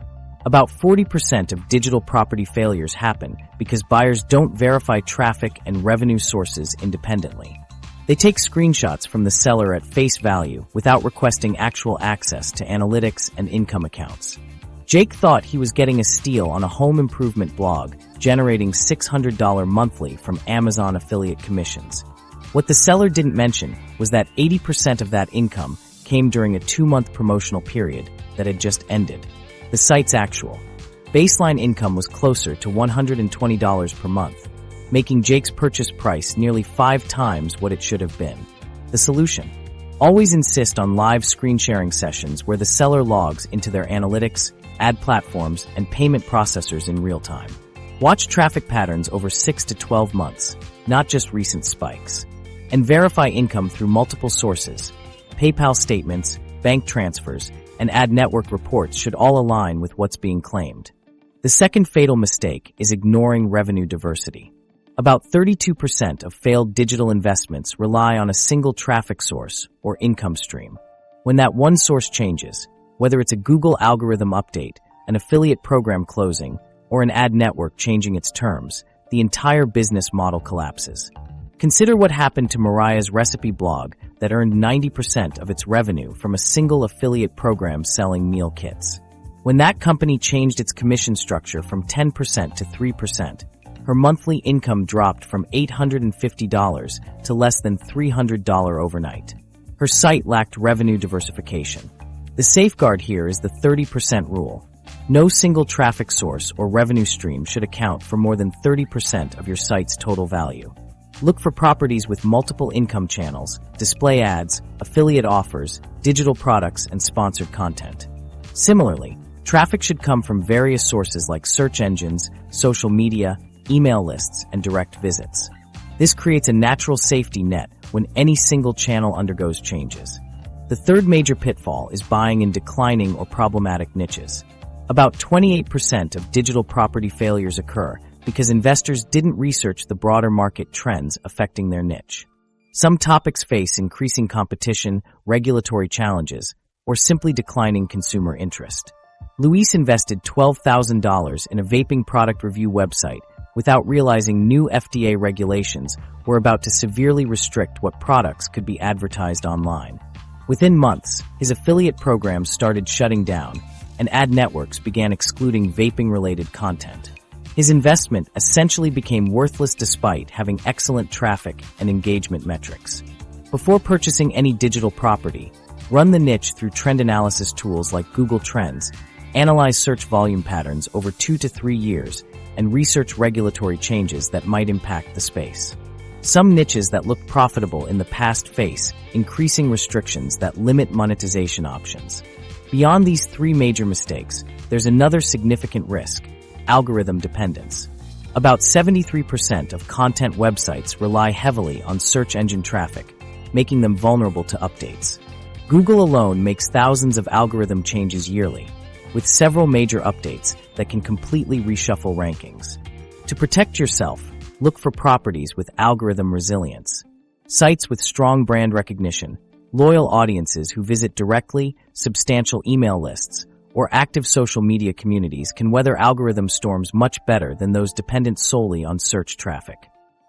About 40% of digital property failures happen because buyers don't verify traffic and revenue sources independently. They take screenshots from the seller at face value without requesting actual access to analytics and income accounts. Jake thought he was getting a steal on a home improvement blog, generating $600 monthly from Amazon affiliate commissions. What the seller didn't mention was that 80% of that income came during a 2-month promotional period that had just ended. The site's actual baseline income was closer to $120 per month, making Jake's purchase price nearly 5 times what it should have been. The solution: always insist on live screen sharing sessions where the seller logs into their analytics, ad platforms, and payment processors in real time. Watch traffic patterns over 6 to 12 months, not just recent spikes. And verify income through multiple sources. PayPal statements, bank transfers, and ad network reports should all align with what's being claimed. The second fatal mistake is ignoring revenue diversity. About 32% of failed digital investments rely on a single traffic source or income stream. When that one source changes, whether it's a Google algorithm update, an affiliate program closing, or an ad network changing its terms, the entire business model collapses. Consider what happened to Mariah's recipe blog that earned 90% of its revenue from a single affiliate program selling meal kits. When that company changed its commission structure from 10% to 3%, her monthly income dropped from $850 to less than $300 overnight. Her site lacked revenue diversification. The safeguard here is the 30% rule. No single traffic source or revenue stream should account for more than 30% of your site's total value. Look for properties with multiple income channels, display ads, affiliate offers, digital products, and sponsored content. Similarly, traffic should come from various sources like search engines, social media, email lists, and direct visits. This creates a natural safety net when any single channel undergoes changes. The third major pitfall is buying in declining or problematic niches. About 28% of digital property failures occur because investors didn't research the broader market trends affecting their niche. Some topics face increasing competition, regulatory challenges, or simply declining consumer interest. Luis invested $12,000 in a vaping product review website without realizing new FDA regulations were about to severely restrict what products could be advertised online. Within months, his affiliate programs started shutting down, and ad networks began excluding vaping-related content. His investment essentially became worthless despite having excellent traffic and engagement metrics. Before purchasing any digital property, run the niche through trend analysis tools like Google Trends, analyze search volume patterns over 2 to 3 years, and research regulatory changes that might impact the space. Some niches that look profitable in the past face increasing restrictions that limit monetization options. Beyond these three major mistakes, there's another significant risk: algorithm dependence. About 73% of content websites rely heavily on search engine traffic, making them vulnerable to updates. Google alone makes thousands of algorithm changes yearly, with several major updates that can completely reshuffle rankings. To protect yourself, look for properties with algorithm resilience. Sites with strong brand recognition, loyal audiences who visit directly, substantial email lists, or active social media communities can weather algorithm storms much better than those dependent solely on search traffic.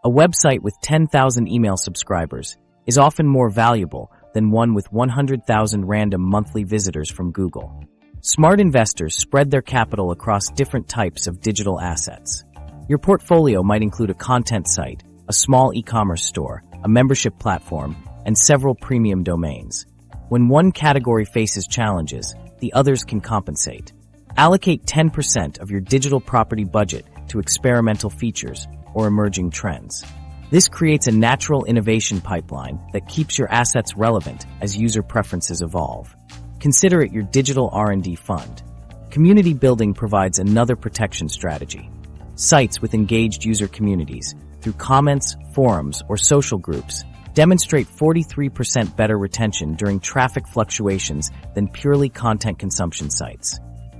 A website with 10,000 email subscribers is often more valuable than one with 100,000 random monthly visitors from Google. Smart investors spread their capital across different types of digital assets. Your portfolio might include a content site, a small e-commerce store, a membership platform, and several premium domains. When one category faces challenges, the others can compensate. Allocate 10% of your digital property budget to experimental features or emerging trends. This creates a natural innovation pipeline that keeps your assets relevant as user preferences evolve. Consider it your digital R&D fund. Community building provides another protection strategy. Sites with engaged user communities, through comments, forums, or social groups, demonstrate 43% better retention during traffic fluctuations than purely content consumption sites.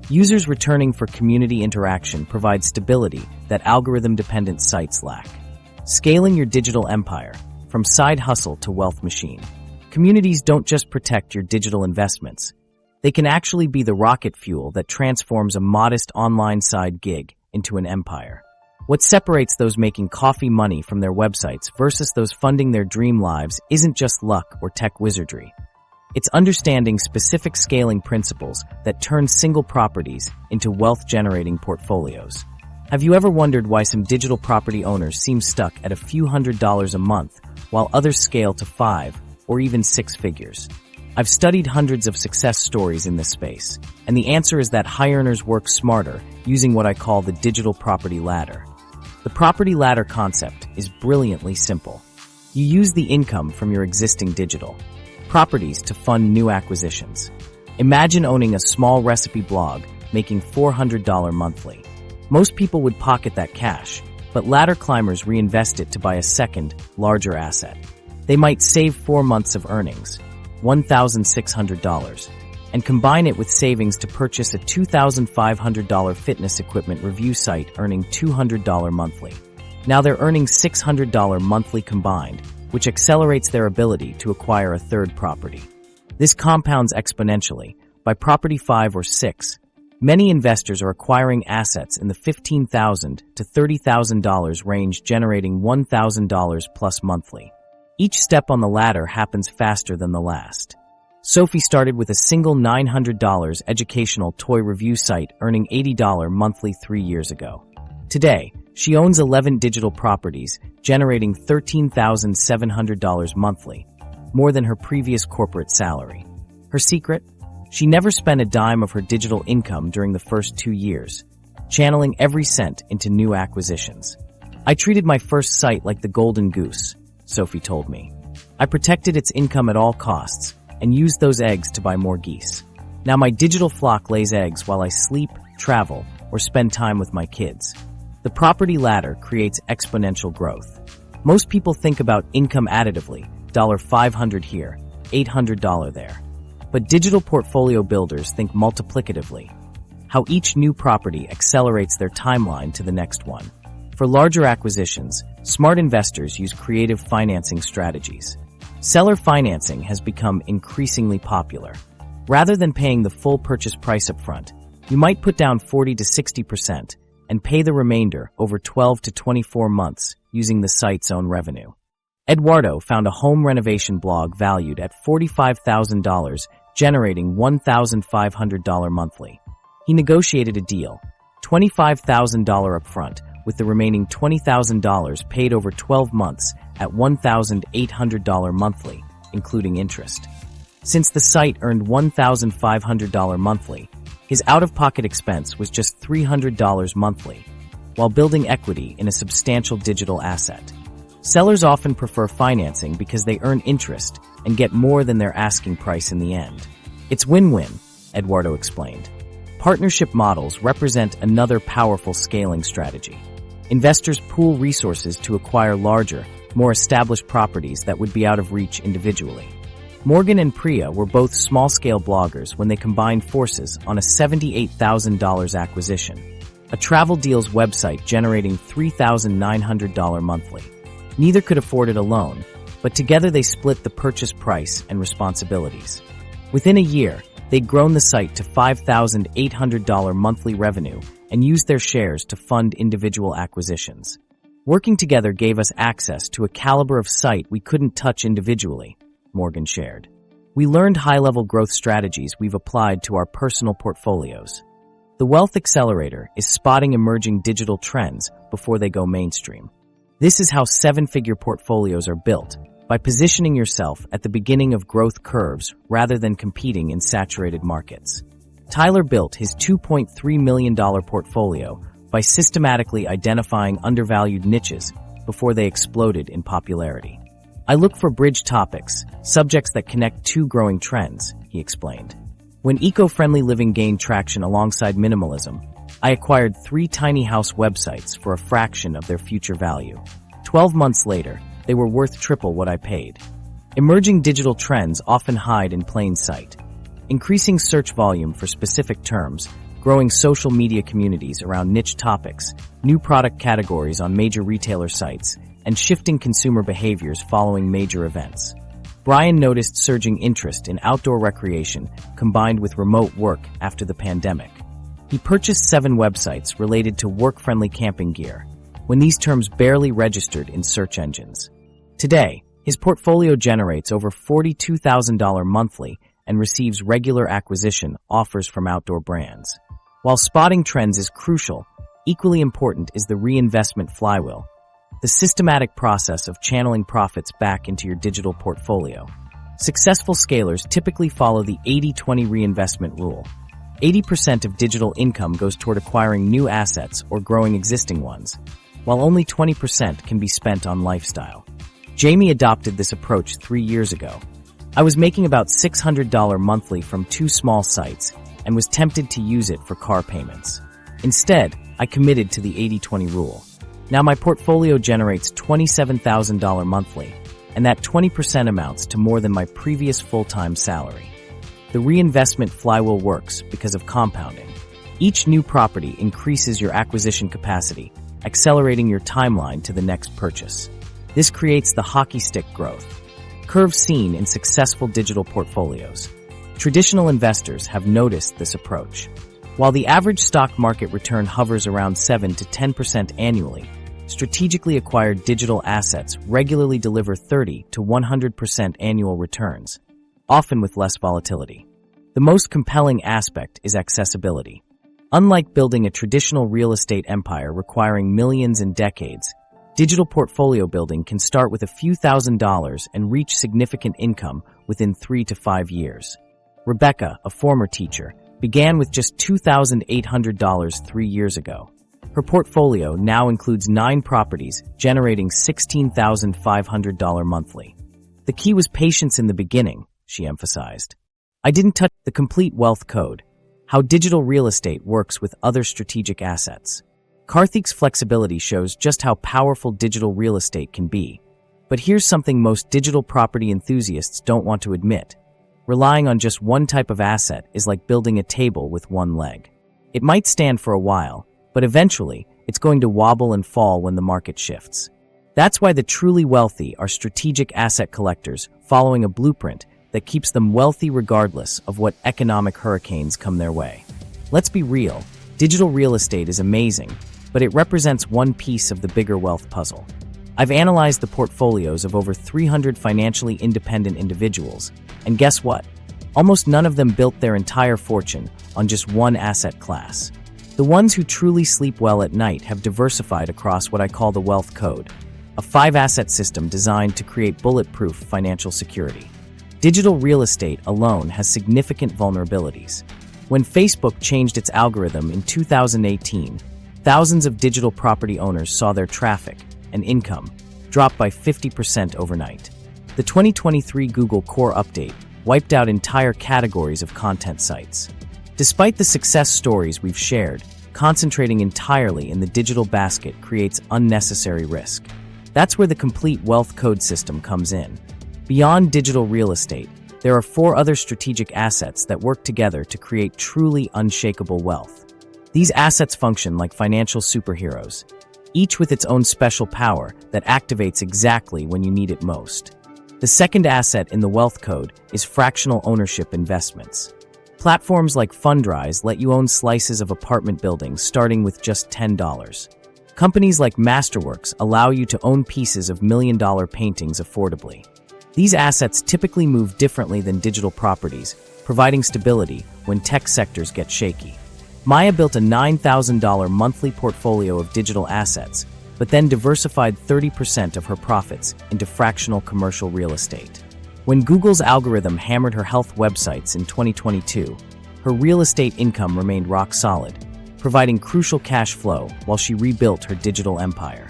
Users returning for community interaction provide stability that algorithm-dependent sites lack. Scaling your digital empire, from side hustle to wealth machine. Communities don't just protect your digital investments. They can actually be the rocket fuel that transforms a modest online side gig into an empire. What separates those making coffee money from their websites versus those funding their dream lives isn't just luck or tech wizardry. It's understanding specific scaling principles that turn single properties into wealth-generating portfolios. Have you ever wondered why some digital property owners seem stuck at a few $100s a month while others scale to 5 or even 6 figures? I've studied hundreds of success stories in this space, and the answer is that high earners work smarter using what I call the digital property ladder. The property ladder concept is brilliantly simple. You use the income from your existing digital properties to fund new acquisitions. Imagine owning a small recipe blog making $400 monthly. Most people would pocket that cash, but ladder climbers reinvest it to buy a second, larger asset. They might save 4 months of earnings, $1,600, and combine it with savings to purchase a $2,500 fitness equipment review site earning $200 monthly. Now they're earning $600 monthly combined, which accelerates their ability to acquire a third property. This compounds exponentially. By property 5 or 6, Many investors are acquiring assets in the $15,000 to $30,000 range, generating $1,000 plus monthly. Each step on the ladder happens faster than the last. Sophie started with a single $900 educational toy review site, earning $80 monthly 3 years ago. Today, she owns 11 digital properties, generating $13,700 monthly, more than her previous corporate salary. Her secret? She never spent a dime of her digital income during the first 2 years, channeling every cent into new acquisitions. I treated my first site like the golden goose, Sophie told me. I protected its income at all costs and used those eggs to buy more geese. Now my digital flock lays eggs while I sleep, travel, or spend time with my kids. The property ladder creates exponential growth. Most people think about income additively, $500 here, $800 there. But digital portfolio builders think multiplicatively, how each new property accelerates their timeline to the next one. For larger acquisitions, smart investors use creative financing strategies. Seller financing has become increasingly popular. Rather than paying the full purchase price upfront, you might put down 40 to 60% and pay the remainder over 12 to 24 months using the site's own revenue. Eduardo found a home renovation blog valued at $45,000, generating $1,500 monthly. He negotiated a deal, $25,000 upfront, with the remaining $20,000 paid over 12 months at $1,800 monthly, including interest. Since the site earned $1,500 monthly, his out-of-pocket expense was just $300 monthly, while building equity in a substantial digital asset. Sellers often prefer financing because they earn interest and get more than their asking price in the end. It's win-win, Eduardo explained. Partnership models represent another powerful scaling strategy. Investors pool resources to acquire larger, more established properties that would be out of reach individually. Morgan and Priya were both small-scale bloggers when they combined forces on a $78,000 acquisition, a travel deals website generating $3,900 monthly. Neither could afford it alone, but together they split the purchase price and responsibilities. Within a year, they'd grown the site to $5,800 monthly revenue and used their shares to fund individual acquisitions. Working together gave us access to a caliber of site we couldn't touch individually, Morgan shared. We learned high-level growth strategies we've applied to our personal portfolios. The Wealth Accelerator is spotting emerging digital trends before they go mainstream. This is how seven-figure portfolios are built, by positioning yourself at the beginning of growth curves rather than competing in saturated markets. Tyler built his $2.3 million portfolio by systematically identifying undervalued niches before they exploded in popularity. I look for bridge topics, subjects that connect two growing trends, he explained. When eco-friendly living gained traction alongside minimalism, I acquired 3 tiny house websites for a fraction of their future value. 12 months later, they were worth triple what I paid. Emerging digital trends often hide in plain sight. Increasing search volume for specific terms, growing social media communities around niche topics, new product categories on major retailer sites, and shifting consumer behaviors following major events. Brian noticed surging interest in outdoor recreation combined with remote work after the pandemic. He purchased 7 websites related to work-friendly camping gear, when these terms barely registered in search engines. Today, his portfolio generates over $42,000 monthly and receives regular acquisition offers from outdoor brands. While spotting trends is crucial, equally important is the reinvestment flywheel, the systematic process of channeling profits back into your digital portfolio. Successful scalers typically follow the 80-20 reinvestment rule. 80% of digital income goes toward acquiring new assets or growing existing ones, while only 20% can be spent on lifestyle. Jamie adopted this approach 3 years ago. I was making about $600 monthly from 2 small sites and was tempted to use it for car payments. Instead, I committed to the 80-20 rule. Now my portfolio generates $27,000 monthly, and that 20% amounts to more than my previous full-time salary. The reinvestment flywheel works because of compounding. Each new property increases your acquisition capacity, accelerating your timeline to the next purchase. This creates the hockey stick growth curve seen in successful digital portfolios. Traditional investors have noticed this approach. While the average stock market return hovers around 7 to 10% annually, strategically acquired digital assets regularly deliver 30 to 100% annual returns, often with less volatility. The most compelling aspect is accessibility. Unlike building a traditional real estate empire requiring millions and decades, digital portfolio building can start with a few $1,000s and reach significant income within 3 to 5 years. Rebecca, a former teacher, began with just $2,800 3 years ago. Her portfolio now includes 9 properties, generating $16,500 monthly. The key was patience in the beginning, she emphasized. I didn't touch the complete wealth code, how digital real estate works with other strategic assets. Karthik's flexibility shows just how powerful digital real estate can be. But here's something most digital property enthusiasts don't want to admit. Relying on just one type of asset is like building a table with one leg. It might stand for a while, but eventually, it's going to wobble and fall when the market shifts. That's why the truly wealthy are strategic asset collectors following a blueprint that keeps them wealthy regardless of what economic hurricanes come their way. Let's be real, digital real estate is amazing, but it represents one piece of the bigger wealth puzzle. I've analyzed the portfolios of over 300 financially independent individuals, and guess what? Almost none of them built their entire fortune on just one asset class. The ones who truly sleep well at night have diversified across what I call the wealth code, a 5-asset system designed to create bulletproof financial security. Digital real estate alone has significant vulnerabilities. When Facebook changed its algorithm in 2018, thousands of digital property owners saw their traffic and income drop by 50% overnight. The 2023 Google Core Update wiped out entire categories of content sites. Despite the success stories we've shared, concentrating entirely in the digital basket creates unnecessary risk. That's where the complete wealth code system comes in. Beyond digital real estate, there are 4 other strategic assets that work together to create truly unshakable wealth. These assets function like financial superheroes, each with its own special power that activates exactly when you need it most. The second asset in the wealth code is fractional ownership investments. Platforms like Fundrise let you own slices of apartment buildings starting with just $10. Companies like Masterworks allow you to own pieces of million-dollar paintings affordably. These assets typically move differently than digital properties, providing stability when tech sectors get shaky. Maya built a $9,000 monthly portfolio of digital assets, but then diversified 30% of her profits into fractional commercial real estate. When Google's algorithm hammered her health websites in 2022, her real estate income remained rock solid, providing crucial cash flow while she rebuilt her digital empire.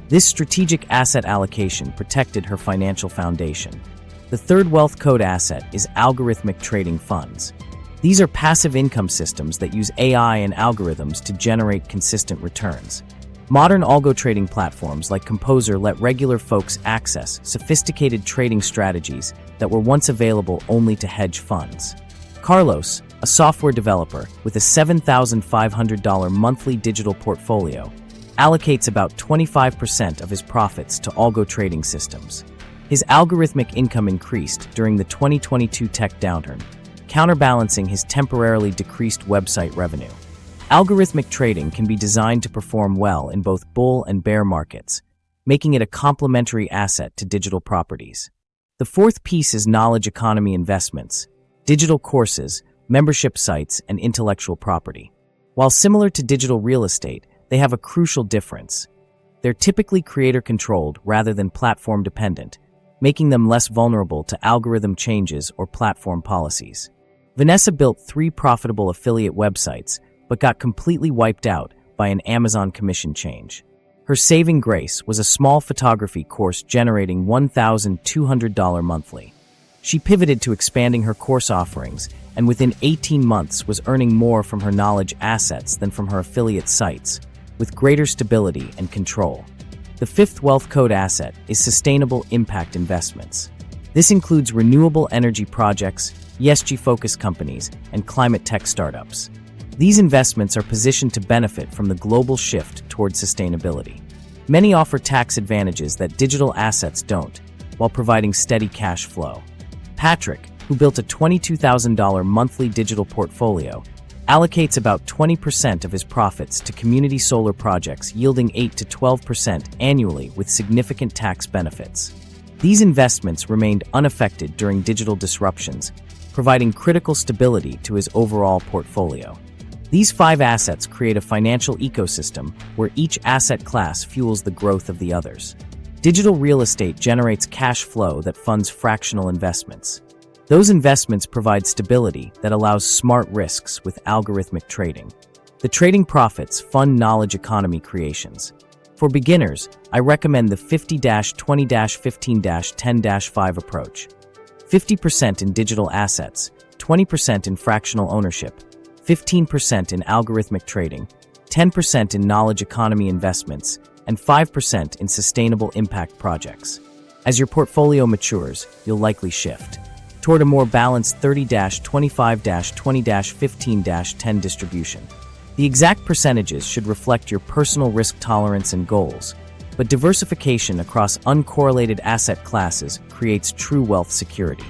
This strategic asset allocation protected her financial foundation. The third wealth code asset is algorithmic trading funds. These are passive income systems that use AI and algorithms to generate consistent returns. Modern algo trading platforms like Composer let regular folks access sophisticated trading strategies that were once available only to hedge funds. Carlos, a software developer with a $7,500 monthly digital portfolio, allocates about 25% of his profits to algo trading systems. His algorithmic income increased during the 2022 tech downturn, counterbalancing his temporarily decreased website revenue. Algorithmic trading can be designed to perform well in both bull and bear markets, making it a complementary asset to digital properties. The fourth piece is knowledge economy investments, digital courses, membership sites, and intellectual property. While similar to digital real estate, they have a crucial difference. They're typically creator-controlled rather than platform-dependent, making them less vulnerable to algorithm changes or platform policies. Vanessa built 3 profitable affiliate websites, but got completely wiped out by an Amazon commission change. Her saving grace was a small photography course generating $1,200 monthly. She pivoted to expanding her course offerings, and within 18 months was earning more from her knowledge assets than from her affiliate sites, with greater stability and control. The fifth wealth code asset is sustainable impact investments. This includes renewable energy projects, ESG-focused companies, and climate tech startups. These investments are positioned to benefit from the global shift toward sustainability. Many offer tax advantages that digital assets don't, while providing steady cash flow. Patrick, who built a $22,000 monthly digital portfolio, allocates about 20% of his profits to community solar projects yielding 8 to 12% annually with significant tax benefits. These investments remained unaffected during digital disruptions, providing critical stability to his overall portfolio. These 5 assets create a financial ecosystem where each asset class fuels the growth of the others. Digital real estate generates cash flow that funds fractional investments. Those investments provide stability that allows smart risks with algorithmic trading. The trading profits fund knowledge economy creations. For beginners, I recommend the 50-20-15-10-5 approach. 50% in digital assets, 20% in fractional ownership, 15% in algorithmic trading, 10% in knowledge economy investments, and 5% in sustainable impact projects. As your portfolio matures, you'll likely shift toward a more balanced 30-25-20-15-10 distribution. The exact percentages should reflect your personal risk tolerance and goals, but diversification across uncorrelated asset classes creates true wealth security.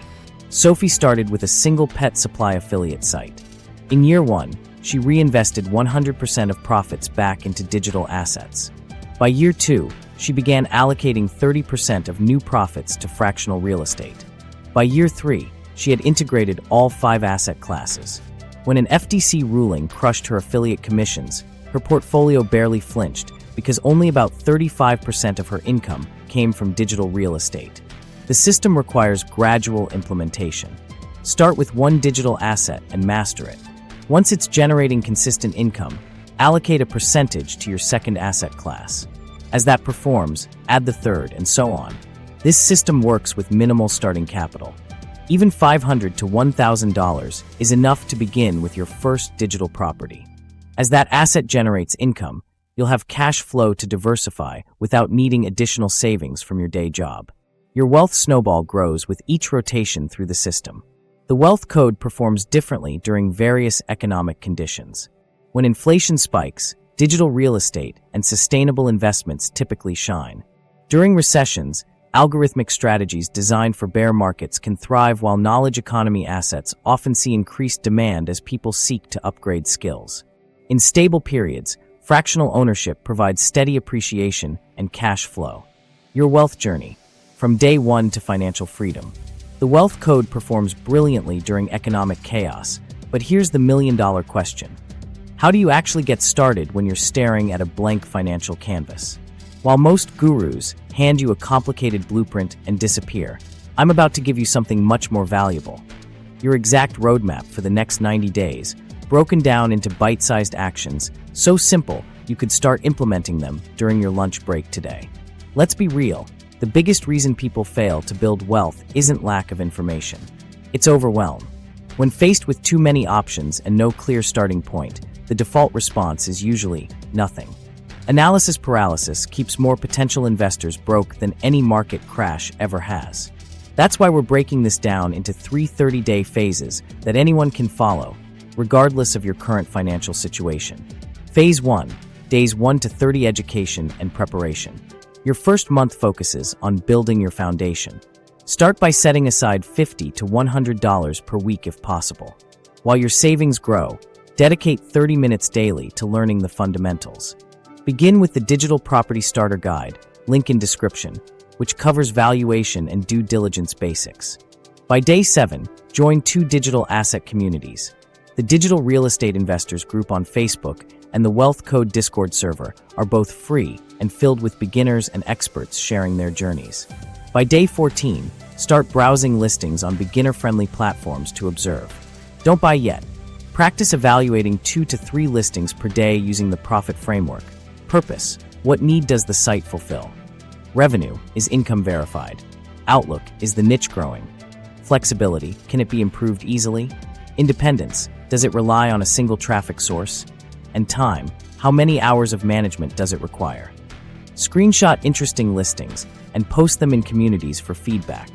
Sophie started with a single pet supply affiliate site. In year 1, she reinvested 100% of profits back into digital assets. By year 2, she began allocating 30% of new profits to fractional real estate. By year 3, she had integrated all 5 asset classes. When an FTC ruling crushed her affiliate commissions, her portfolio barely flinched because only about 35% of her income came from digital real estate. The system requires gradual implementation. Start with one digital asset and master it. Once it's generating consistent income, allocate a percentage to your second asset class. As that performs, add the third, and so on. This system works with minimal starting capital. Even $500 to $1,000 is enough to begin with your first digital property. As that asset generates income, you'll have cash flow to diversify without needing additional savings from your day job. Your wealth snowball grows with each rotation through the system. The wealth code performs differently during various economic conditions. When inflation spikes, digital real estate and sustainable investments typically shine. During recessions, algorithmic strategies designed for bear markets can thrive, while knowledge economy assets often see increased demand as people seek to upgrade skills. In stable periods, fractional ownership provides steady appreciation and cash flow. Your wealth journey, from day 1 to financial freedom. The wealth code performs brilliantly during economic chaos, but here's the million-dollar question. How do you actually get started when you're staring at a blank financial canvas? While most gurus hand you a complicated blueprint and disappear, I'm about to give you something much more valuable. Your exact roadmap for the next 90 days, broken down into bite-sized actions, so simple you could start implementing them during your lunch break today. Let's be real, the biggest reason people fail to build wealth isn't lack of information. It's overwhelm. When faced with too many options and no clear starting point, the default response is usually nothing. Analysis paralysis keeps more potential investors broke than any market crash ever has. That's why we're breaking this down into 3 30-day phases that anyone can follow, regardless of your current financial situation. Phase 1, days 1 to 30 education and preparation. Your first month focuses on building your foundation. Start by setting aside $50 to $100 per week if possible. While your savings grow, dedicate 30 minutes daily to learning the fundamentals. Begin with the Digital Property Starter Guide, link in description, which covers valuation and due diligence basics. By day 7, join 2 digital asset communities. The Digital Real Estate Investors group on Facebook and the Wealth Code Discord server are both free and filled with beginners and experts sharing their journeys. By day 14, start browsing listings on beginner-friendly platforms to observe. Don't buy yet. Practice evaluating 2 to 3 listings per day using the profit framework. Purpose: what need does the site fulfill? Revenue: is income verified? Outlook: is the niche growing? Flexibility: can it be improved easily? Independence: does it rely on a single traffic source? And time: how many hours of management does it require? Screenshot interesting listings and post them in communities for feedback.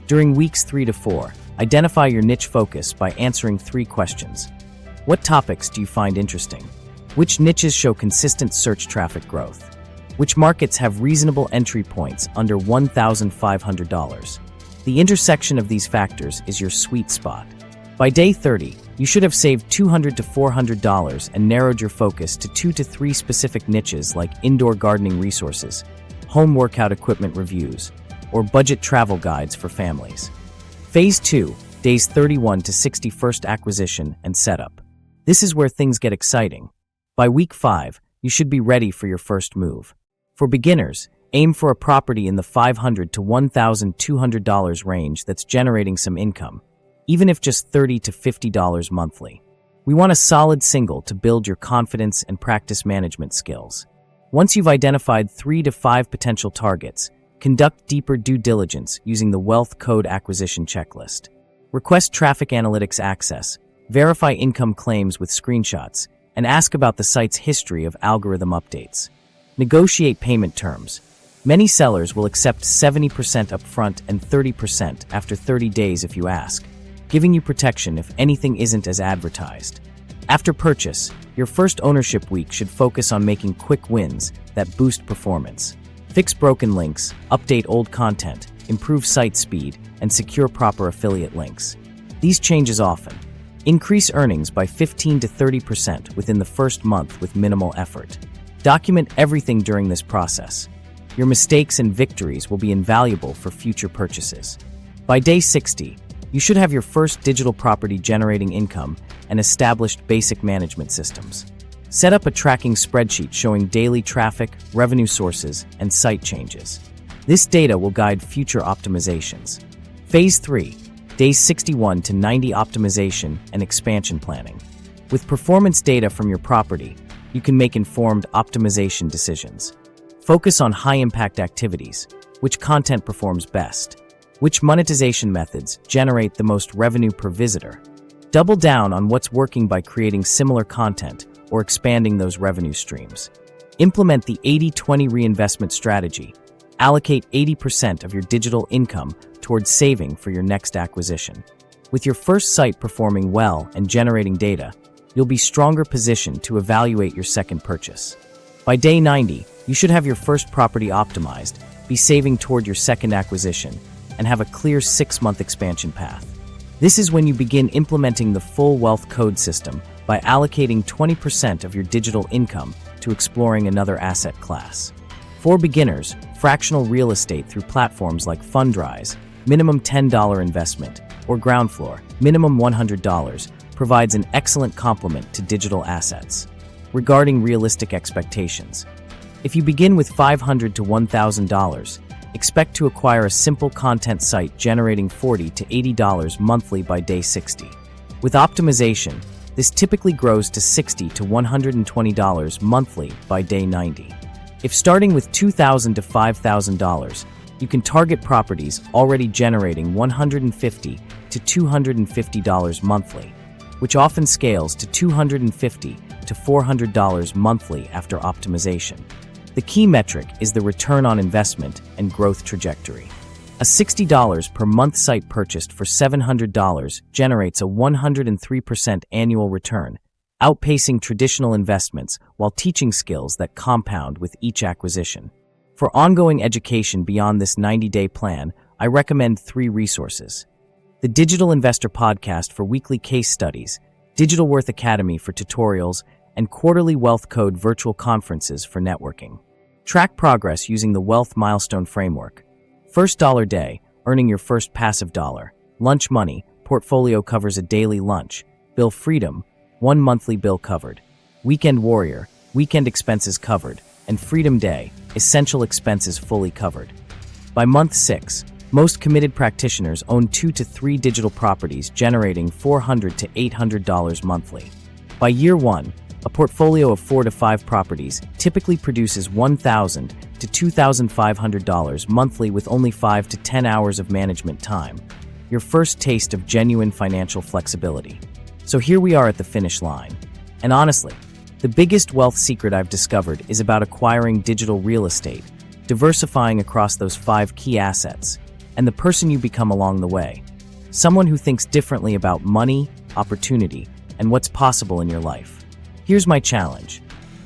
During weeks 3 to 4, identify your niche focus by answering 3 questions. What topics do you find interesting? Which niches show consistent search traffic growth? Which markets have reasonable entry points under $1,500? The intersection of these factors is your sweet spot. By day 30, You should have saved $200 to $400 and narrowed your focus to 2 to 3 specific niches like indoor gardening resources, home workout equipment reviews, or budget travel guides for families. Phase 2, days 31 to 60 first acquisition and setup. This is where things get exciting. By week 5, you should be ready for your first move. For beginners, aim for a property in the $500 to $1,200 range that's generating some income, even if just $30 to $50 monthly. We want a solid single to build your confidence and practice management skills. Once you've identified 3 to 5 potential targets, conduct deeper due diligence using the Wealth Code Acquisition Checklist. Request traffic analytics access, verify income claims with screenshots, and ask about the site's history of algorithm updates. Negotiate payment terms. Many sellers will accept 70% upfront and 30% after 30 days if you ask, giving you protection if anything isn't as advertised. After purchase, your first ownership week should focus on making quick wins that boost performance. Fix broken links, update old content, improve site speed, and secure proper affiliate links. These changes often increase earnings by 15 to 30% within the first month with minimal effort. Document everything during this process. Your mistakes and victories will be invaluable for future purchases. By day 60, you should have your first digital property generating income and established basic management systems. Set up a tracking spreadsheet showing daily traffic, revenue sources, and site changes. This data will guide future optimizations. Phase 3, days 61 to 90 optimization and expansion planning. With performance data from your property, you can make informed optimization decisions. Focus on high-impact activities, which content performs best, which monetization methods generate the most revenue per visitor. Double down on what's working by creating similar content or expanding those revenue streams. Implement the 80-20 reinvestment strategy. Allocate 80% of your digital income towards saving for your next acquisition. With your first site performing well and generating data, you'll be stronger positioned to evaluate your second purchase. By day 90, you should have your first property optimized, be saving toward your second acquisition, and have a clear 6-month expansion path. This is when you begin implementing the full wealth code system by allocating 20% of your digital income to exploring another asset class. For beginners, fractional real estate through platforms like Fundrise, minimum $10 investment, or Ground Floor, minimum $100, provides an excellent complement to digital assets. Regarding realistic expectations, if you begin with $500 to $1,000, expect to acquire a simple content site generating $40 to $80 monthly by day 60. With optimization, this typically grows to $60 to $120 monthly by day 90. If starting with $2,000 to $5,000, you can target properties already generating $150 to $250 monthly, which often scales to $250 to $400 monthly after optimization. The key metric is the return on investment and growth trajectory. A $60 per month site purchased for $700 generates a 103% annual return, outpacing traditional investments while teaching skills that compound with each acquisition. For ongoing education beyond this 90-day plan, I recommend 3 resources: the Digital Investor Podcast for weekly case studies, Digital Worth Academy for tutorials, and quarterly Wealth Code virtual conferences for networking. Track progress using the Wealth Milestone Framework. First dollar day, earning your first passive dollar. Lunch money, portfolio covers a daily lunch. Bill freedom, 1 monthly bill covered. Weekend warrior, weekend expenses covered. And freedom day, essential expenses fully covered. By month 6, most committed practitioners own 2 to 3 digital properties generating $400 to $800 monthly. By year 1, a portfolio of 4 to 5 properties typically produces $1,000 to $2,500 monthly with only 5 to 10 hours of management time. Your first taste of genuine financial flexibility. So here we are at the finish line. And honestly, the biggest wealth secret I've discovered is about acquiring digital real estate, diversifying across those 5 key assets, and the person you become along the way. Someone who thinks differently about money, opportunity, and what's possible in your life. Here's my challenge.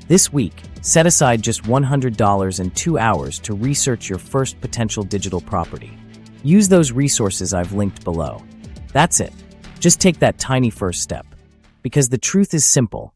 This week, set aside just $100 and 2 hours to research your first potential digital property. Use those resources I've linked below. That's it. Just take that tiny first step. Because the truth is simple.